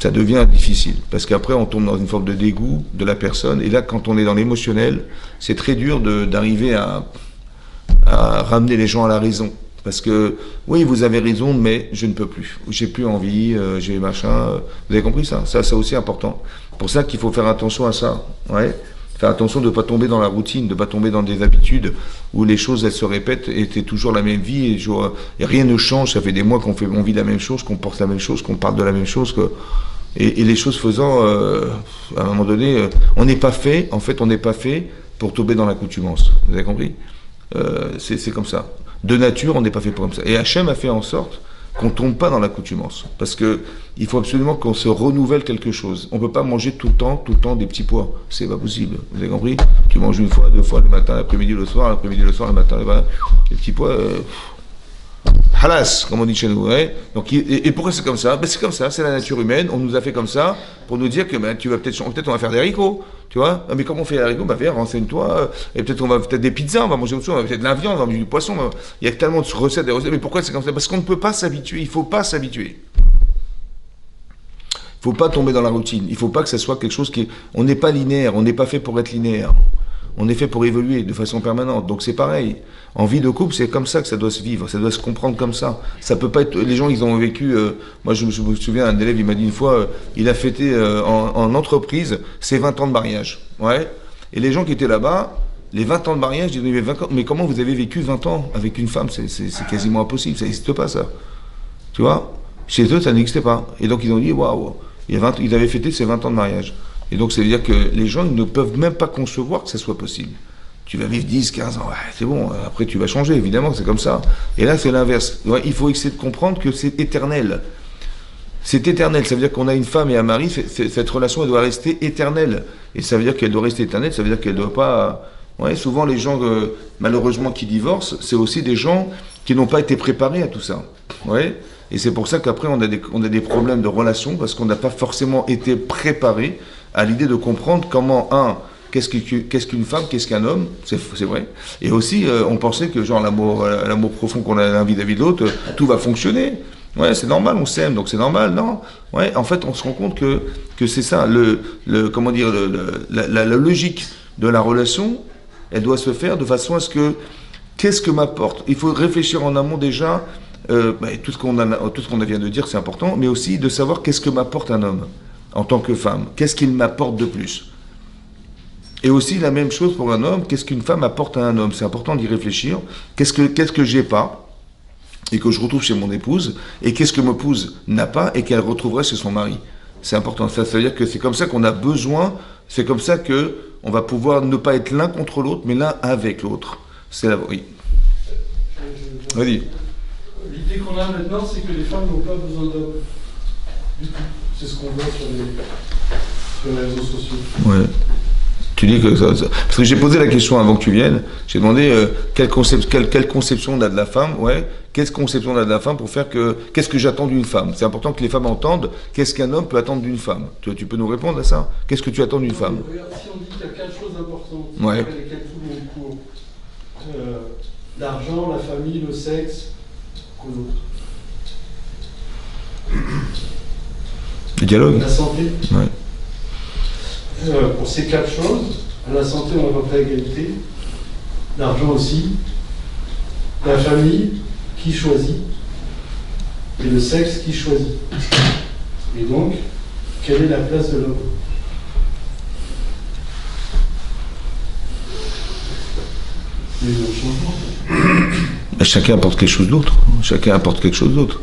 ça devient difficile. Parce qu'après, on tombe dans une forme de dégoût de la personne. Et là, quand on est dans l'émotionnel, c'est très dur d'arriver à ramener les gens à la raison. Parce que, oui, vous avez raison, mais je ne peux plus. J'ai plus envie, j'ai machin. Vous avez compris ça? Ça, c'est aussi important. C'est pour ça qu'il faut faire attention à ça. Ouais. Faire attention de ne pas tomber dans la routine, de ne pas tomber dans des habitudes où les choses, elles se répètent et c'est toujours la même vie et rien ne change. Ça fait des mois on vit la même chose, qu'on pense la même chose, qu'on parle de la même chose. Et les choses faisant, à un moment donné, on n'est pas fait, en fait, on n'est pas fait pour tomber dans l'accoutumance. Vous avez compris? C'est comme ça. De nature, on n'est pas fait pour comme ça. Et Hachem a fait en sorte qu'on ne tombe pas dans l'accoutumance. Parce que il faut absolument qu'on se renouvelle quelque chose. On ne peut pas manger tout le temps des petits pois. C'est pas possible. Vous avez compris? Tu manges une fois, 2 fois, le matin, l'après-midi, le soir, l'après-midi, le soir, le matin, les petits pois... halas, comme on dit chez nous. Ouais. Donc, et pourquoi c'est comme ça? Ben, c'est comme ça, c'est la nature humaine. On nous a fait comme ça pour nous dire que ben, tu vas peut-être on va faire des haricots. Tu vois? Mais comment on fait les haricots? Ben, viens, renseigne-toi. Et peut-être on va peut-être des pizzas, on va manger autre chose, on va peut-être de la viande, on va manger du poisson. Il y a tellement de recettes, des recettes. Mais pourquoi c'est comme ça? Parce qu'on ne peut pas s'habituer. Il ne faut pas s'habituer. Il ne faut pas tomber dans la routine. Il ne faut pas que ça soit quelque chose qui... On n'est pas linéaire. On n'est pas fait pour être linéaire. On est fait pour évoluer de façon permanente. Donc c'est pareil. En vie de couple, c'est comme ça que ça doit se vivre. Ça doit se comprendre comme ça. Ça peut pas être... Les gens, ils ont vécu... Moi, je me souviens, un élève, il m'a dit une fois, il a fêté en entreprise ses 20 ans de mariage. Ouais. Et les gens qui étaient là-bas, les 20 ans de mariage, ils disaient, mais comment vous avez vécu 20 ans avec une femme? C'est quasiment impossible. Ça n'existe pas, ça. Tu vois? Chez eux, ça n'existait pas. Et donc, ils ont dit, waouh, ils avaient fêté ses 20 ans de mariage. Et donc, ça veut dire que les gens ils ne peuvent même pas concevoir que ça soit possible. Tu vas vivre 10, 15 ans, ouais, c'est bon, après tu vas changer, évidemment, c'est comme ça. Et là, c'est l'inverse. Ouais, il faut essayer de comprendre que c'est éternel. C'est éternel, ça veut dire qu'on a une femme et un mari, cette relation, elle doit rester éternelle. Et ça veut dire qu'elle doit rester éternelle, ça veut dire qu'elle ne doit pas... Ouais, souvent, les gens, malheureusement, qui divorcent, c'est aussi des gens qui n'ont pas été préparés à tout ça. Ouais. Et c'est pour ça qu'après, on a des problèmes de relation, parce qu'on n'a pas forcément été préparé à l'idée de comprendre comment, qu'est-ce qu'une femme, qu'est-ce qu'un homme, c'est vrai. Et aussi, on pensait que genre l'amour profond qu'on a l'un vis-à-vis de l'autre, tout va fonctionner. Ouais, c'est normal, on s'aime, donc c'est normal, non? Ouais, en fait, on se rend compte que c'est ça, comment dire, la logique de la relation, elle doit se faire de façon à ce que, qu'est-ce que m'apporte? Il faut réfléchir en amont déjà, tout ce qu'on vient de dire, c'est important, mais aussi de savoir qu'est-ce que m'apporte un homme en tant que femme. Qu'est-ce qu'il m'apporte de plus? Et aussi la même chose pour un homme, qu'est-ce qu'une femme apporte à un homme? C'est important d'y réfléchir. Qu'est-ce que j'ai pas et que je retrouve chez mon épouse, et qu'est-ce que mon épouse n'a pas et qu'elle retrouverait chez son mari? C'est important. Ça veut dire que c'est comme ça qu'on a besoin, c'est comme ça que on va pouvoir ne pas être l'un contre l'autre, mais l'un avec l'autre. C'est la... Oui. Vas-y. L'idée qu'on a maintenant, c'est que les femmes n'ont pas besoin d'hommes. Du tout. C'est ce qu'on voit sur les réseaux sociaux. Ouais. Tu dis que ça... Parce que j'ai posé la question avant que tu viennes. J'ai demandé quelle conception on a de la femme. Ouais. Quelle conception on a de la femme pour faire que... Qu'est-ce que j'attends d'une femme? C'est important que les femmes entendent qu'est-ce qu'un homme peut attendre d'une femme. Tu peux nous répondre à ça? Qu'est-ce que tu attends d'une femme? Regarde, si on dit qu'il y a 4 choses importantes, ouais. Lesquelles tout le monde court. L'argent, la famille, le sexe, quoi d'autre? Le dialogue. La santé. Ouais. Pour ces 4 choses, à la santé, on va pas égalité. L'argent aussi. La famille, qui choisit. Et le sexe, qui choisit. Et donc, quelle est la place de l'homme? Il y a eu un changement. Chacun apporte quelque chose d'autre. Chacun apporte quelque chose d'autre.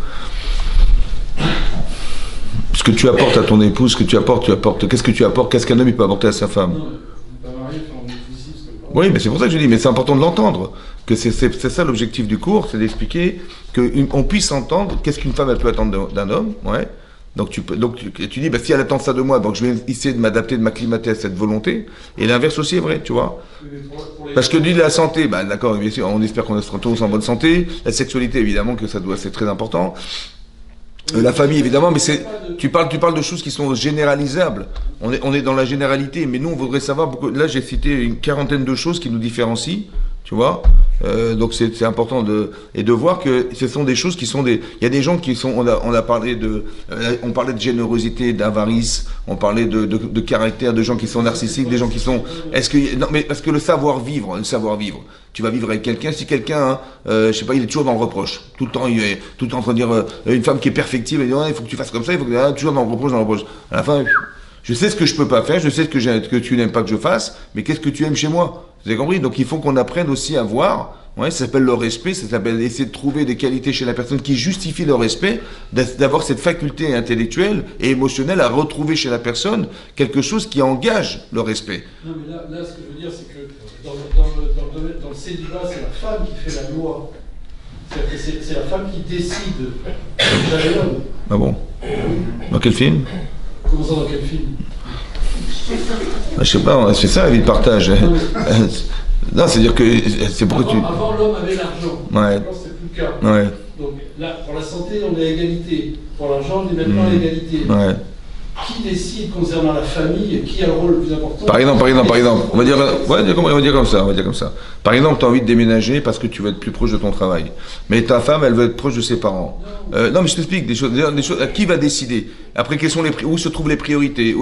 Ce que tu apportes à ton épouse, ce que tu apportes, qu'est-ce que tu apportes, qu'est-ce qu'un homme il peut apporter à sa femme? Non, on n'est pas marié, on est ici, oui, mais c'est pour ça que je dis, mais c'est important de l'entendre. Que c'est ça l'objectif du cours, c'est d'expliquer qu'on puisse entendre qu'est-ce qu'une femme elle peut attendre d'un homme, ouais. Donc tu dis, bah, si elle attend ça de moi, donc je vais essayer de m'adapter, de m'acclimater à cette volonté. Et l'inverse aussi est vrai, tu vois. Parce que lui, la santé, bah, d'accord, bien sûr, on espère qu'on sera tous en bonne santé. La sexualité, évidemment, que c'est très important. La famille, évidemment, mais tu parles de choses qui sont généralisables. On est dans la généralité, mais nous, on voudrait savoir, là, j'ai cité une quarantaine de choses qui nous différencient, tu vois. Donc c'est important de voir que ce sont des choses qui sont il y a des gens qui sont, on a parlé on parlait de générosité, d'avarice, on parlait de caractère, de gens qui sont narcissiques, des gens qui sont, non, mais parce que le savoir-vivre, tu vas vivre avec quelqu'un, si quelqu'un, je sais pas, il est toujours dans le reproche, tout le temps, il est tout le temps en train de dire, une femme qui est perfective, elle dit, ouais, il faut que tu fasses comme ça, il faut que, toujours dans le reproche, à la fin, je sais ce que je peux pas faire, je sais que tu n'aimes pas que je fasse, mais qu'est-ce que tu aimes chez moi? Vous avez compris? Donc il faut qu'on apprenne aussi à voir, ouais, ça s'appelle le respect, ça s'appelle essayer de trouver des qualités chez la personne qui justifient le respect, d'avoir cette faculté intellectuelle et émotionnelle à retrouver chez la personne quelque chose qui engage le respect. Non mais là ce que je veux dire, c'est que dans le célibat, c'est la femme qui fait la loi. C'est la femme qui décide. Jamais l'homme. Ah bon? Dans quel film? Comment ça, dans quel film? Je sais pas, c'est ça la vie de partage. Non, c'est-à-dire que c'est pourquoi Avant, l'homme avait l'argent. Ouais. Maintenant, c'est plus le cas. Ouais. Donc là, pour la santé, on est à égalité. Pour l'argent, on est maintenant à égalité. Ouais. Qui décide concernant la famille? Qui a le rôle le plus important? Par exemple, on va dire comme ça. Par exemple, tu as envie de déménager parce que tu veux être plus proche de ton travail. Mais ta femme, elle veut être proche de ses parents. Non, mais je t'explique des choses. Qui va décider? Après, où se trouvent les priorités?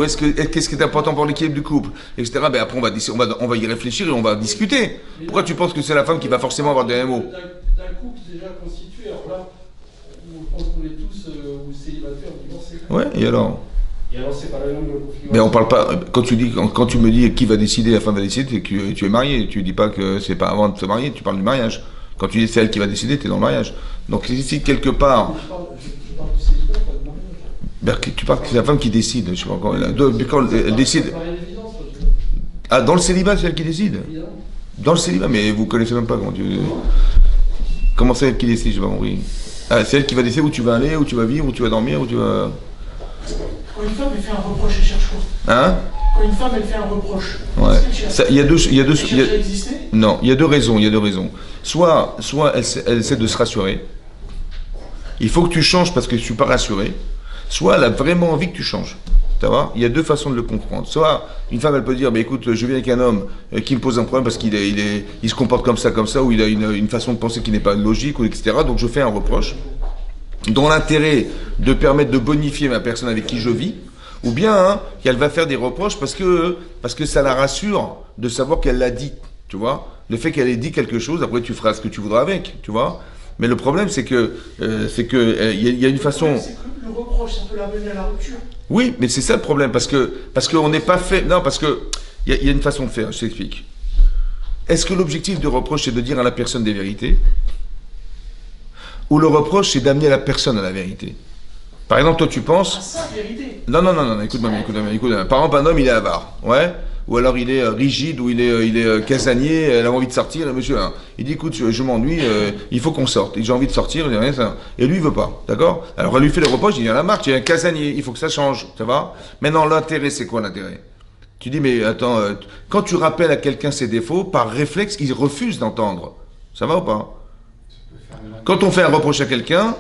Qu'est-ce qui est important pour l'équilibre du couple, etc. Ben après, on va y réfléchir et on va discuter. Pourquoi tu penses que c'est la femme qui va forcément avoir le dernier mot? D'un couple déjà constitué. Alors là, je pense qu'on est tous célibataires, divorcés. Ouais. Et alors? Et alors, c'est pas la même configuration. Mais on parle pas. Quand tu me dis qui va décider, la femme va décider, c'est que tu es marié. Tu dis pas que c'est pas avant de se marier. Tu parles du mariage. Quand tu dis c'est elle qui va décider, tu es dans le mariage. Donc si quelque part. Je parle du célibat, pas du mariage. Tu parles que c'est la femme qui décide. Je sais pas quand elle décide. Ça paraît une évidence, Ah, dans le célibat, c'est elle qui décide. évidemment. Dans le célibat, mais vous connaissez même pas comment c'est elle qui décide, j'ai pas compris. Ah, c'est elle qui va décider où tu vas aller, où tu vas vivre, où tu vas dormir, où tu vas. Quand une femme elle fait un reproche, elle cherche quoi? Hein? Quand une femme elle fait un reproche, Ouais. qu'est-ce qu'elle cherche? Il y a deux. Elle cherche à exister? Non, il y a deux raisons. Soit elle essaie de se rassurer. Il faut que tu changes parce que je suis pas rassuré. Soit elle a vraiment envie que tu changes. Ça va? Il y a deux façons de le comprendre. Soit une femme elle peut dire, bah, écoute, je viens avec un homme qui me pose un problème parce qu'il se comporte comme ça, ou il a une façon de penser qui n'est pas logique, ou etc. Donc je fais un reproche dans l'intérêt de permettre de bonifier ma personne avec qui je vis, ou bien qu'elle va faire des reproches parce que ça la rassure de savoir qu'elle l'a dit, tu vois. Le fait qu'elle ait dit quelque chose, après tu feras ce que tu voudras avec, tu vois. Mais le problème c'est que il y a une façon. C'est que le reproche, ça peut l'amener à la rupture. Oui, mais c'est ça le problème parce qu'on n'est pas fait. Non, parce que il y a une façon de faire. Je t'explique. Est-ce que l'objectif du reproche c'est de dire à la personne des vérités? Ou le reproche, c'est d'amener la personne à la vérité. Par exemple, toi, tu penses... Ah, ça, vérité. Non, écoute-moi. Par exemple, un homme, il est avare, ouais. Ou alors, il est rigide, ou il est casanier, elle a envie de sortir, et monsieur, il dit, écoute, je m'ennuie, il faut qu'on sorte. Et j'ai envie de sortir, il dit rien, ça. Et lui, il veut pas, d'accord? Alors, elle lui fait le reproche, il dit, il y en a marre, tu es un casanier, il faut que ça change, ça va? Maintenant, l'intérêt, c'est quoi l'intérêt? Tu dis, mais attends, quand tu rappelles à quelqu'un ses défauts, par réflexe, il refuse d'entendre. Ça va ou pas? Quand on fait un reproche à quelqu'un,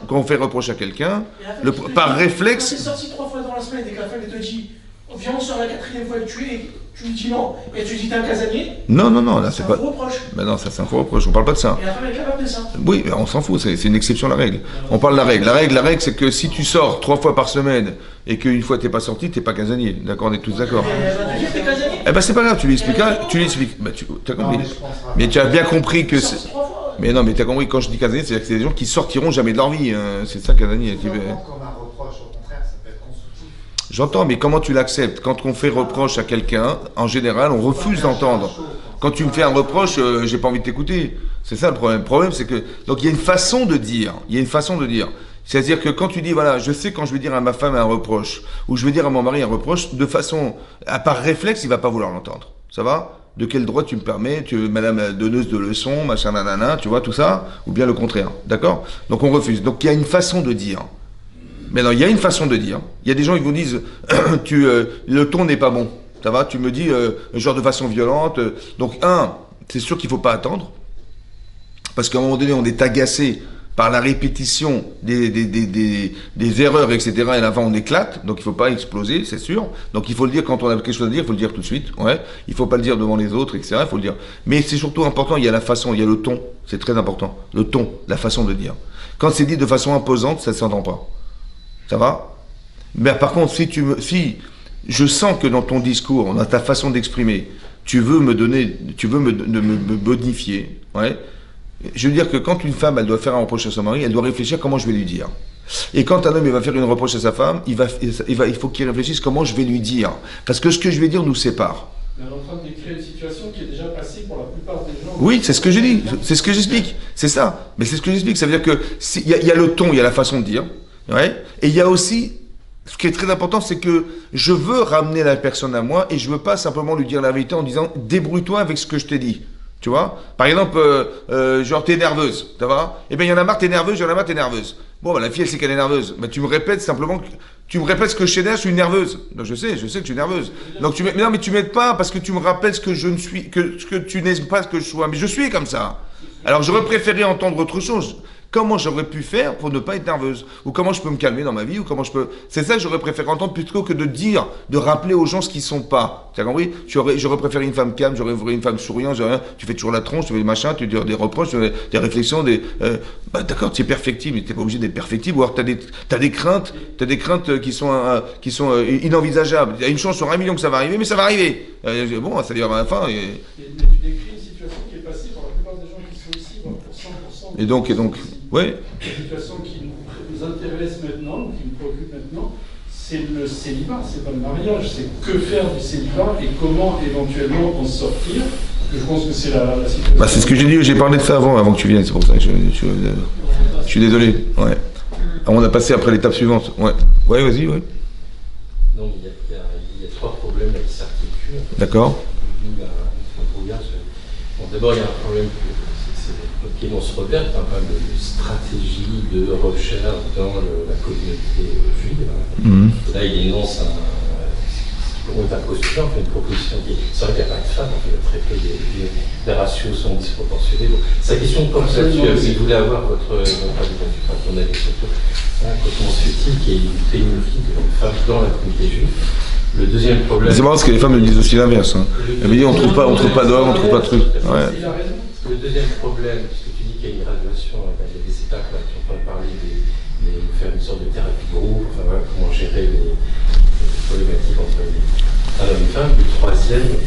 par réflexe... Quand t'es sorti 3 fois dans la semaine et que la femme elle te dit viens on sort la 4e fois avec tu et tu lui dis non, et tu dis t'es un casanier. Non, là c'est un pas... faux reproche. Ben non, ça c'est un faux reproche, on parle pas de ça. Et la femme elle est capable de ça. Oui, on s'en fout, c'est une exception à la règle. On parle de la règle. La règle c'est que si tu sors 3 fois par semaine et qu'une fois t'es pas sorti, t'es pas casanier. D'accord, on est tous d'accord. Elle va te dire t'es casanier. Eh ben c'est pas grave, tu lui expliques. Ben, t'as compris. Mais tu as bien compris que... Sorti 3 fois. Mais non, mais t'as compris, quand je dis casanier, c'est-à-dire que c'est des gens qui sortiront jamais de leur vie. C'est ça, casanier. Comme un reproche, au contraire, ça peut être constructif. J'entends, mais comment tu l'acceptes? Quand on fait reproche à quelqu'un, en général, on refuse d'entendre. Quand tu me fais un reproche, j'ai pas envie de t'écouter. C'est ça le problème. Le problème, c'est que... Donc, il y a une façon de dire. C'est-à-dire que quand tu dis, voilà, je sais quand je vais dire à ma femme un reproche, ou je vais dire à mon mari un reproche, de façon... Par réflexe, il va pas vouloir l'entendre. Ça va? De quel droit tu me permets, madame donneuse de leçons, machin, nanana, tu vois, tout ça, ou bien le contraire, d'accord? Donc on refuse. Donc il y a une façon de dire. Mais non, il y a une façon de dire. Il y a des gens qui vous disent, le ton n'est pas bon, ça va? Tu me dis, genre de façon violente. Donc c'est sûr qu'il faut pas attendre, parce qu'à un moment donné, on est agacé par la répétition des erreurs, etc. Et là-bas, on éclate. Donc, il faut pas exploser, c'est sûr. Donc, il faut le dire quand on a quelque chose à dire, il faut le dire tout de suite. Ouais. Il faut pas le dire devant les autres, etc. Il faut le dire. Mais c'est surtout important, il y a la façon, il y a le ton. C'est très important. Le ton, la façon de dire. Quand c'est dit de façon imposante, ça ne s'entend pas. Ça va? Mais par contre, si je sens que dans ton discours, dans ta façon d'exprimer, tu veux me bonifier, ouais. Je veux dire que quand une femme, elle doit faire un reproche à son mari, elle doit réfléchir comment je vais lui dire. Et quand un homme, il va faire une reproche à sa femme, il faut qu'il réfléchisse comment je vais lui dire. Parce que ce que je vais dire nous sépare. Mais on est en train de décrire une situation qui est déjà passée pour la plupart des gens. Oui, c'est ce que je dis, c'est ce que j'explique. C'est ça. Mais c'est ce que j'explique. Ça veut dire que il y a le ton, il y a la façon de dire, ouais. Et il y a aussi ce qui est très important, c'est que je veux ramener la personne à moi et je veux pas simplement lui dire la vérité en disant débrouille-toi avec ce que je t'ai dit. Tu vois? Par exemple, genre t'es nerveuse, ça va? Eh bien, il y en a marre, t'es nerveuse, il y en a marre, t'es nerveuse. Bon, bah, la fille, elle sait qu'elle est nerveuse. Bah, tu me répètes simplement, tu me répètes ce que je sais déjà, je suis nerveuse. Donc, je sais que je suis nerveuse. Donc, mais non, mais tu m'aides pas parce que tu me rappelles ce que je ne suis, que tu n'aimes pas ce que je sois. Mais je suis comme ça. Alors, j'aurais préféré entendre autre chose. Comment j'aurais pu faire pour ne pas être nerveuse? Ou comment je peux me calmer dans ma vie? Ou comment je peux... C'est ça que j'aurais préféré entendre plutôt que de dire, de rappeler aux gens ce qu'ils sont pas. Tu as compris? J'aurais préféré une femme calme, j'aurais voulu une femme souriante, tu fais toujours la tronche, tu fais des machins, tu dis des reproches, des réflexions, bah d'accord, tu es perfectible, mais tu n'es pas obligé d'être perfectible. Ou alors t'as des craintes qui sont inenvisageables. Il y a une chance sur 1 million que ça va arriver, mais ça va arriver. Bon, ça dire à la fin. Mais tu décris une situation qui est passée pour la plupart des gens qui sont ici, pour 100%. Et donc, ouais. La situation qui nous intéresse maintenant, qui nous préoccupe maintenant, c'est le célibat, c'est pas le mariage, c'est que faire du célibat et comment éventuellement en sortir. Je pense que c'est la situation. Bah, c'est ce que j'ai dit, j'ai parlé de ça avant que tu viennes, c'est pour ça que je suis désolé. Ouais. On a passé après l'étape suivante. Ouais. Ouais, vas-y, ouais. Non, il y a 3 problèmes qui s'articulent. D'accord. Bon, d'abord, il y a un problème auquel on se repère, c'est un problème de stratégie, de recherche dans la communauté juive. Là, il énonce on est un postulat, on fait une proposition qui est... C'est vrai qu'il n'y a pas de femmes, en fait, très peu des ratios sont disproportionnés. Donc, sa question porte là-dessus, il voulait avoir ton avis surtout, comment se fait-il qu'il y ait une pénurie de femmes dans la communauté juive. Le deuxième problème... C'est marrant parce que les femmes me disent aussi l'inverse. Hein. Elles me disent on trouve pas d'hommes, on trouve pas de trucs. Ouais. Le deuxième problème, puisque tu dis qu'il y a une graduation, il y a des étapes là, qui ont pas parlé de faire une sorte de thérapie de groupe, enfin voilà, comment gérer les problématiques entre un homme et une femme. Le troisième,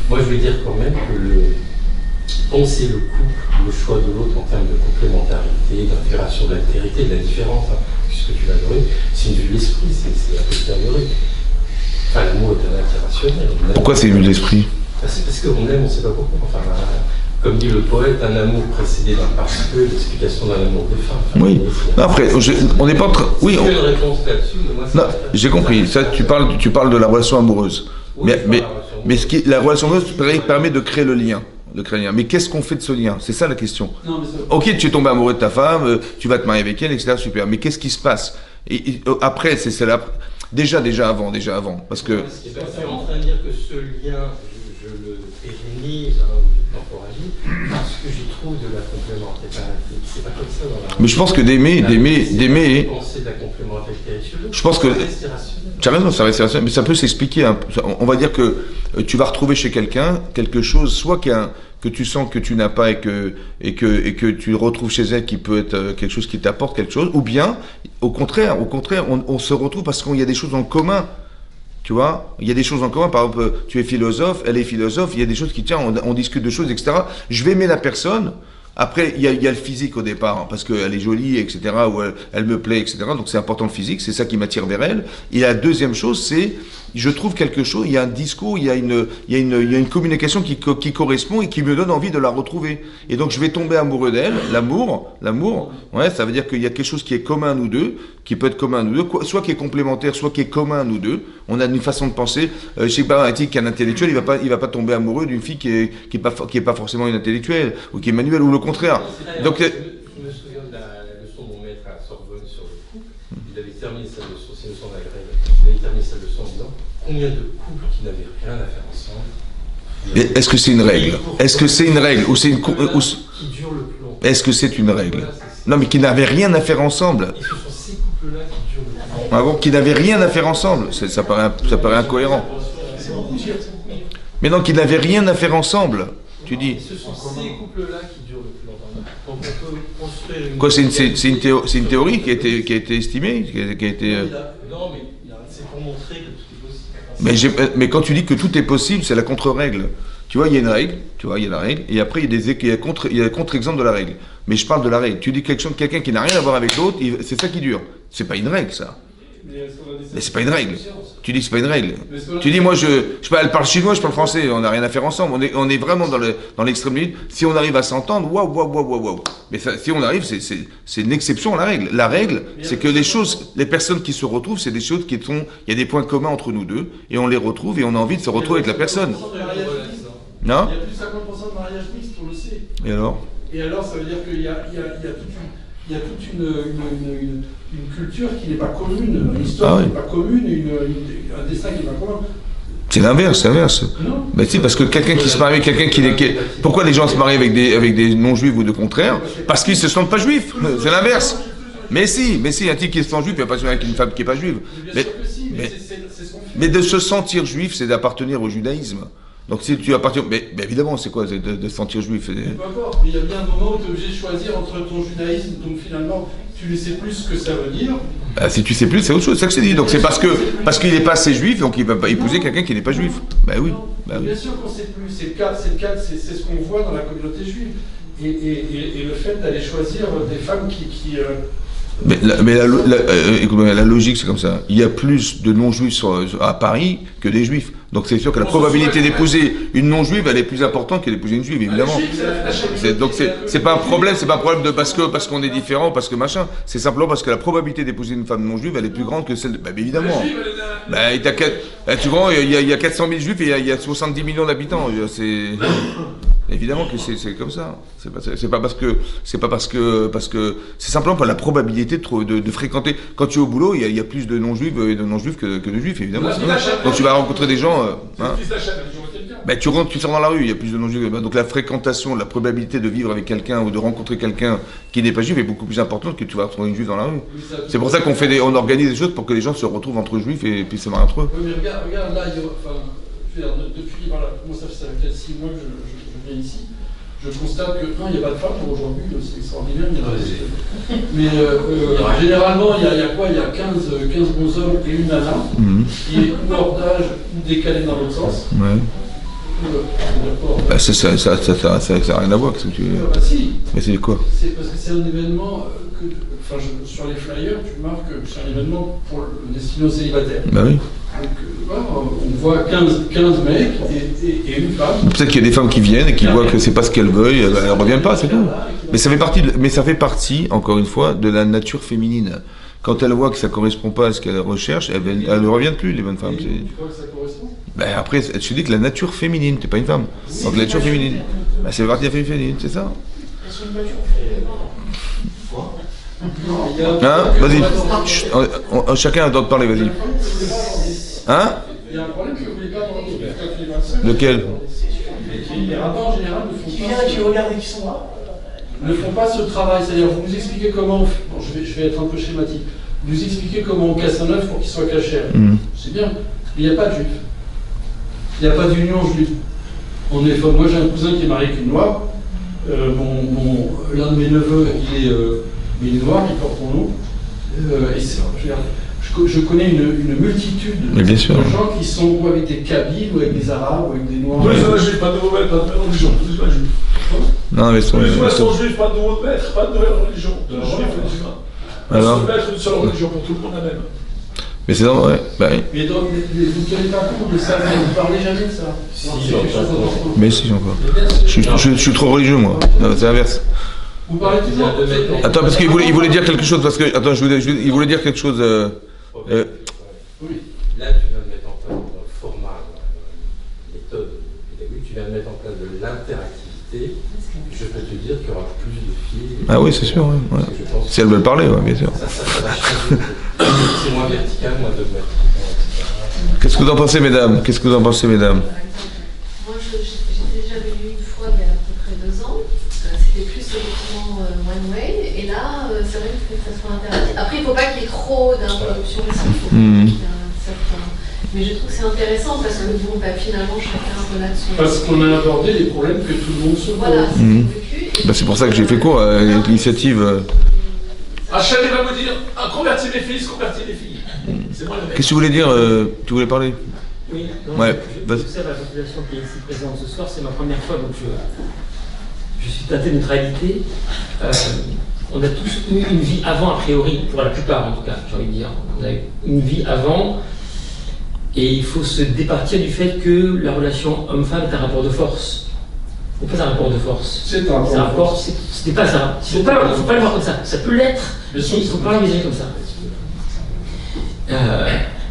moi je veux dire quand même que penser le couple, le choix de l'autre en termes de complémentarité, d'intégration, d'altérité, de la différence, hein, puisque tu l'as donné, c'est une vue de l'esprit, c'est a posteriori. Enfin, l'amour est un acte rationnel. Pourquoi c'est une vue de l'esprit? C'est parce qu'on aime, on ne sait pas pourquoi. Enfin, comme dit le poète, un amour précédé d'un parce que, l'explication d'un amour de femme. Enfin, oui. Non, après, on n'est pas en train. Oui. Une réponse là-dessus, mais moi, non, j'ai compris. Ça, tu parles de la relation amoureuse. Oui, mais la relation amoureuse permet de créer le lien. Mais qu'est-ce qu'on fait de ce lien? C'est ça la question. Non, ok, tu es tombé amoureux de ta femme, tu vas te marier avec elle, etc. Super. Mais qu'est-ce qui se passe? Après, c'est là. Déjà avant. Parce que. Je suis en train de dire que ce lien, je le pérennise, je temporalise, parce que j'y trouve de la complémentarité. C'est pas comme ça dans la. Mais je pense que d'aimer. Penser de la complémentarité. Je pense que. Tu as raison, ça reste rationnel, mais ça peut s'expliquer. On va dire que tu vas retrouver chez quelqu'un quelque chose, soit que tu sens que tu n'as pas et que tu retrouves chez elle qui peut être quelque chose qui t'apporte quelque chose, ou bien au contraire, on se retrouve parce qu'il y a des choses en commun. Tu vois, il y a des choses en commun. Par exemple, tu es philosophe, elle est philosophe. Il y a des choses qui tiennent, on discute de choses, etc. Je vais aimer la personne. Après, il y a le physique au départ, hein, parce qu'elle est jolie, etc., ou elle me plaît, etc. Donc c'est important le physique, c'est ça qui m'attire vers elle. Et la deuxième chose, c'est, je trouve quelque chose, il y a un discours, il y a une communication qui correspond et qui me donne envie de la retrouver. Et donc je vais tomber amoureux d'elle. L'amour, ouais, ça veut dire qu'il y a quelque chose qui est commun à nous deux, qui peut être commun à nous deux, soit qui est complémentaire, soit qui est commun à nous deux. On a une façon de penser. Je sais pas, un type qui est un intellectuel, il va pas tomber amoureux d'une fille qui est pas forcément une intellectuelle, ou qui est manuelle, ou le contraire. Donc, je me souviens de la leçon de mon maître à la Sorbonne sur le couple. Il avait terminé sa leçon, c'est une leçon d'Agrègue. Il avait terminé sa leçon en disant combien de couples qui n'avaient rien à faire ensemble. Mais est-ce que c'est une règle? Est-ce que c'est une règle ou c'est une qui dure le plus longtemps? Est-ce que c'est une règle? Voilà, Non, mais qui n'avaient rien à faire ensemble. Et ce sont ces couples-là qui durent le plus longtemps. Ah bon, qui n'avaient rien à faire ensemble. Ça paraît incohérent. Mais non, qui n'avaient rien à faire ensemble. Tu dis. Et ce sont ces couples-là qui durent le plus longtemps. Donc on peut construire une... Quoi, c'est une théorie qui a été estimée, qui a été. Non, mais c'est pour montrer que tout est possible. Mais quand tu dis que tout est possible, c'est la contre-règle. Tu vois, il y a une règle, il y a la règle, et après il y a le contre-exemple de la règle. Mais je parle de la règle. Tu dis quelqu'un qui n'a rien à voir avec l'autre, c'est ça qui dure. C'est pas une règle, ça. Mais c'est pas une règle. Tu dis que c'est pas une règle. Tu dis, moi, elle parle chinois, je parle français, on n'a rien à faire ensemble. On est vraiment dans l'extrême limite. Si on arrive à s'entendre, waouh. Mais ça, si on arrive, c'est une exception à la règle. La règle, c'est que les personnes qui se retrouvent, c'est des choses il y a des points communs entre nous deux, et on les retrouve, et on a envie de se retrouver avec la personne. Non ? Il y a plus de 50% de mariages mixtes, on le sait. Et alors ? Et alors, ça veut dire qu'il y a toute une culture qui n'est pas commune, une histoire qui n'est pas commune, un destin qui n'est pas commun. C'est l'inverse. Non. Mais si, parce que quelqu'un qui se marie avec quelqu'un pourquoi les gens se marient avec des non-juifs ou de contraire ? Parce qu'ils se sentent pas juifs. C'est l'inverse. Mais si, un type qui se sent juif, il va pas se marier avec une femme qui n'est pas juive. Bien sûr que si, mais c'est ce qu'on fait. Mais de se sentir juif, c'est d'appartenir au judaïsme. Donc si tu appartiens... Mais évidemment, c'est quoi de se sentir juif? Peu importe, mais il y a bien un moment où tu es obligé de choisir entre ton judaïsme, donc finalement, tu ne sais plus ce que ça veut dire. Bah, si tu sais plus, c'est autre chose, c'est ça que c'est dit. Donc c'est parce qu'il n'est pas assez juif, donc il ne va pas épouser quelqu'un qui n'est pas juif. Bah oui. Bien sûr qu'on ne sait plus, c'est ce qu'on voit dans la communauté juive. Et le fait d'aller choisir des femmes qui écoute, la logique, c'est comme ça. Il y a plus de non-juifs à Paris que des juifs. Donc c'est sûr que la probabilité d'épouser une non-juive, elle est plus importante que d'épouser une juive, évidemment. Donc c'est pas un problème, parce qu'on est différent, parce que machin. C'est simplement parce que la probabilité d'épouser une femme non-juive, elle est plus grande que celle de... Bah évidemment. Tu vois, il y a 400 000 juifs et il y a 70 millions d'habitants. Évidemment que c'est comme ça. C'est pas parce que c'est simplement pas la probabilité de fréquenter. Quand tu es au boulot, il y a plus de non-juifs que de juifs, évidemment. Donc tu vas rencontrer des gens. Tu sors dans la rue, il y a plus de non-juifs. Donc la fréquentation, la probabilité de vivre avec quelqu'un ou de rencontrer quelqu'un qui n'est pas juif est beaucoup plus importante que tu vas retrouver une juive dans la rue. C'est pour ça qu'on organise des choses pour que les gens se retrouvent entre juifs et puis se marient entre eux. Oui, mais regarde là, depuis, moi ça fait peut-être 6 mois que je viens ici, je constate que, non, il n'y a pas de femmes aujourd'hui, c'est extraordinaire, il y en a mais généralement, il y a quoi? Il y a 15 bons hommes et une nana, qui est ou hors d'âge ou décalée dans l'autre sens. Ouais. Ça n'a rien à voir avec ce que tu veux. Bah si. Mais c'est quoi? C'est parce que c'est un événement sur les flyers, tu marques que c'est un événement destiné aux célibataires. Bah oui. Donc, on voit 15 mecs et une femme. Peut-être qu'il y a des femmes qui viennent et qui voient que c'est pas ce qu'elles veulent, elles ne reviennent pas, c'est tout. Mais ça fait partie, encore une fois, de la nature féminine. Quand elles voient que ça ne correspond pas à ce qu'elles recherchent, elles ne reviennent plus, les bonnes femmes. Tu crois que ça correspond? Après, je te dis que la nature féminine, t'es pas une femme. Donc la nature féminine, c'est partie de la féminine, c'est ça. Hein? Vas-y. Chacun a le droit de parler, vas-y. Hein? Il y a un problème que vous voulez pas avoir quand tu es seul. Lequel? Les rabbins en général ne font pas ce travail. C'est-à-dire, vous nous expliquez comment. Bon, je vais être un peu schématique. Vous nous expliquez comment on casse un œuf pour qu'il soit caché. C'est bien. Mais il n'y a pas de juif. Il n'y a pas d'union juive. Moi, j'ai un cousin qui est marié avec une noire. L'un de mes neveux, il est noir, il porte mon nom. Je connais une multitude de gens qui sont ou avec des Kabyles, ou avec des Arabes, ou avec des Noirs. Oui, ça, juif, pas de nouveau maître, pas de nouvelle religion. C'est pas juif. Non, mais les humains sont juifs, pas de nouveau maître, pas de nouvelle religion. De juifs et des humains. Alors, se mettre une seule religion pour tout le monde, la même. Mais c'est normal, ouais. Bah oui. Mais donc, vous ne tenez pas compte de ça, vous ne parlez jamais de ça. Si, c'est quelque chose d'important. Mais si, encore. Je suis trop religieux, moi. Non, c'est l'inverse. Vous parlez toujours de mettre. Attends, parce qu'il voulait dire quelque chose. Il voulait dire quelque chose. Oui. Là, tu viens de mettre en place dans le format, méthode pédagogique, tu viens de mettre en place de l'interactivité. Je peux te dire qu'il y aura plus de filles. Ah oui, c'est sûr, ouais. Si elles veulent parler, ouais, bien sûr. Ça va changer. C'est moins vertical, moins dogmatique. Qu'est-ce que vous en pensez, mesdames? Moi, j'ai déjà venu une fois il y a à peu près 2 ans. C'était plus effectivement one way. Et Et là, c'est vrai que ça soit intéressant. Après, il ne faut pas qu'il y ait trop d'interruptions aussi. Il faut qu'il y ait un certain... Mais je trouve que c'est intéressant parce que bon, bah, finalement, chacun relate son... Parce qu'on a abordé les problèmes que tout le monde se pose. Voilà, c'est vécu. Bah, c'est pour ça que j'ai fait court à l'initiative. Hachem il va me dire, convertir les filles, convertir les filles. C'est moi le mec. Qu'est-ce que tu voulais dire Tu voulais parler? Oui, non, Ouais, je vas-y. observe la population qui est ici présente ce soir, c'est ma première fois, donc je suis teinté de neutralité. On a tous eu une vie avant, a priori, pour la plupart en tout cas, j'ai envie de dire. On a eu une vie avant, et il faut se départir du fait que la relation homme-femme est un rapport de force. Ce n'est pas un rapport de force. C'est un rapport. Ce n'est pas ça. Il ne faut pas le voir comme ça. Ça peut l'être, mais il ne faut pas l'envisager comme ça.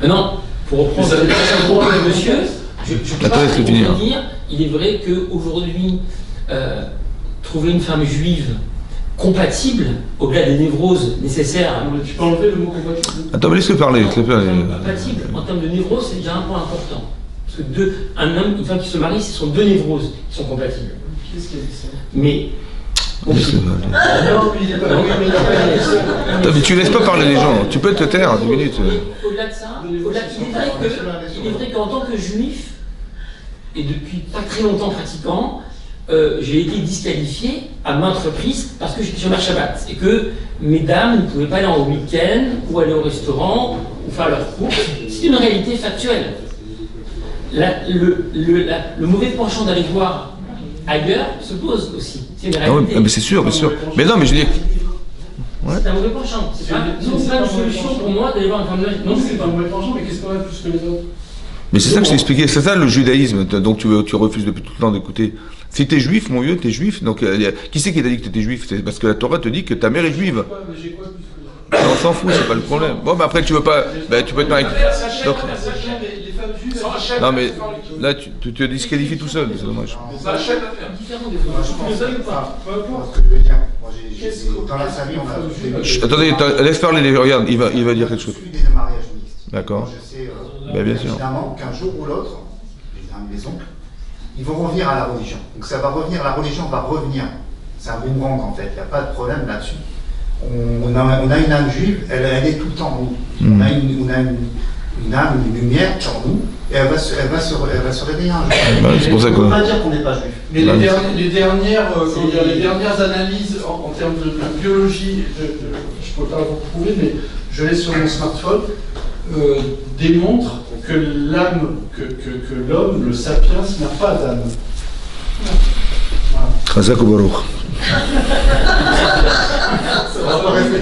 Maintenant, pour reprendre le propos de monsieur, je peux pas dire, il est vrai qu'aujourd'hui, trouver une femme juive compatible, au-delà des névroses nécessaires. Tu peux enlever le mot compatible. Attends, mais laisse-le parler. Compatible, en termes de névrose, c'est déjà un point important. Parce que un homme, une femme qui se marie, ce sont deux névroses qui sont compatibles. Qu'est-ce qu'il a dit ça? Mais. Laisse-le parler. Non, mais il n'est pas. Attends, mais tu laisses pas parler les gens. Tu peux te taire 10 minutes. Au-delà de ça, il est vrai qu'en tant que juif, et depuis pas très longtemps pratiquant, j'ai été disqualifié à maintes reprises parce que j'étais chômeur Shabbat et que mes dames ne pouvaient pas aller en week-end ou aller au restaurant ou faire leurs courses. C'est une réalité factuelle. Le mauvais penchant d'aller voir ailleurs se pose aussi. C'est une réalité. Ah oui, mais c'est sûr, bien sûr. Mais non, mais je dis. C'est un mauvais penchant. C'est pas une solution pour moi d'aller voir une femme de mariage. Non, c'est pas un mauvais penchant, mais qu'est-ce qu'on a plus que les autres? Mais c'est ça que je t'ai expliqué, c'est ça le judaïsme, donc tu refuses depuis tout le temps d'écouter. Si t'es juif, mon vieux, t'es juif, donc qui c'est qui t'a dit que t'étais juif? C'est parce que la Torah te dit que ta mère est juive. Mais j'ai quoi plus que les autres? On s'en fout, c'est pas le problème. Bon, mais après tu veux pas, tu peux être marié. Donc, Les femmes juives, non mais là tu te disqualifies tout seul, c'est dommage. ça achète à faire. Différent des Moi, je femmes. pense Tu le veuilles ou pas? Peu importe ce que je veux dire. Moi, dans la famille, on a Attendez, laisse parler, regarde, il va dire quelque chose. suivi des mariages mixtes. D'accord. Moi, je sais Bien sûr. évidemment qu'un jour ou l'autre, les oncles, ils vont revenir à la religion. Donc ça va revenir, la religion va revenir. C'est un boomerang en fait, il n'y a pas de problème là-dessus. On a une âme juive, elle est tout le temps en nous. On a une âme, une lumière en nous, et elle va se réveiller un jour. C'est pour ça On que. ne peut pas dire qu'on n'est pas juif. Mais les dernières analyses en termes de biologie, je ne peux pas vous prouver, mais je l'ai sur mon smartphone, démontrent que l'âme, que l'homme, le sapiens, n'a pas d'âme. Voilà. Chazak ou Baruch. Ça va pas rester.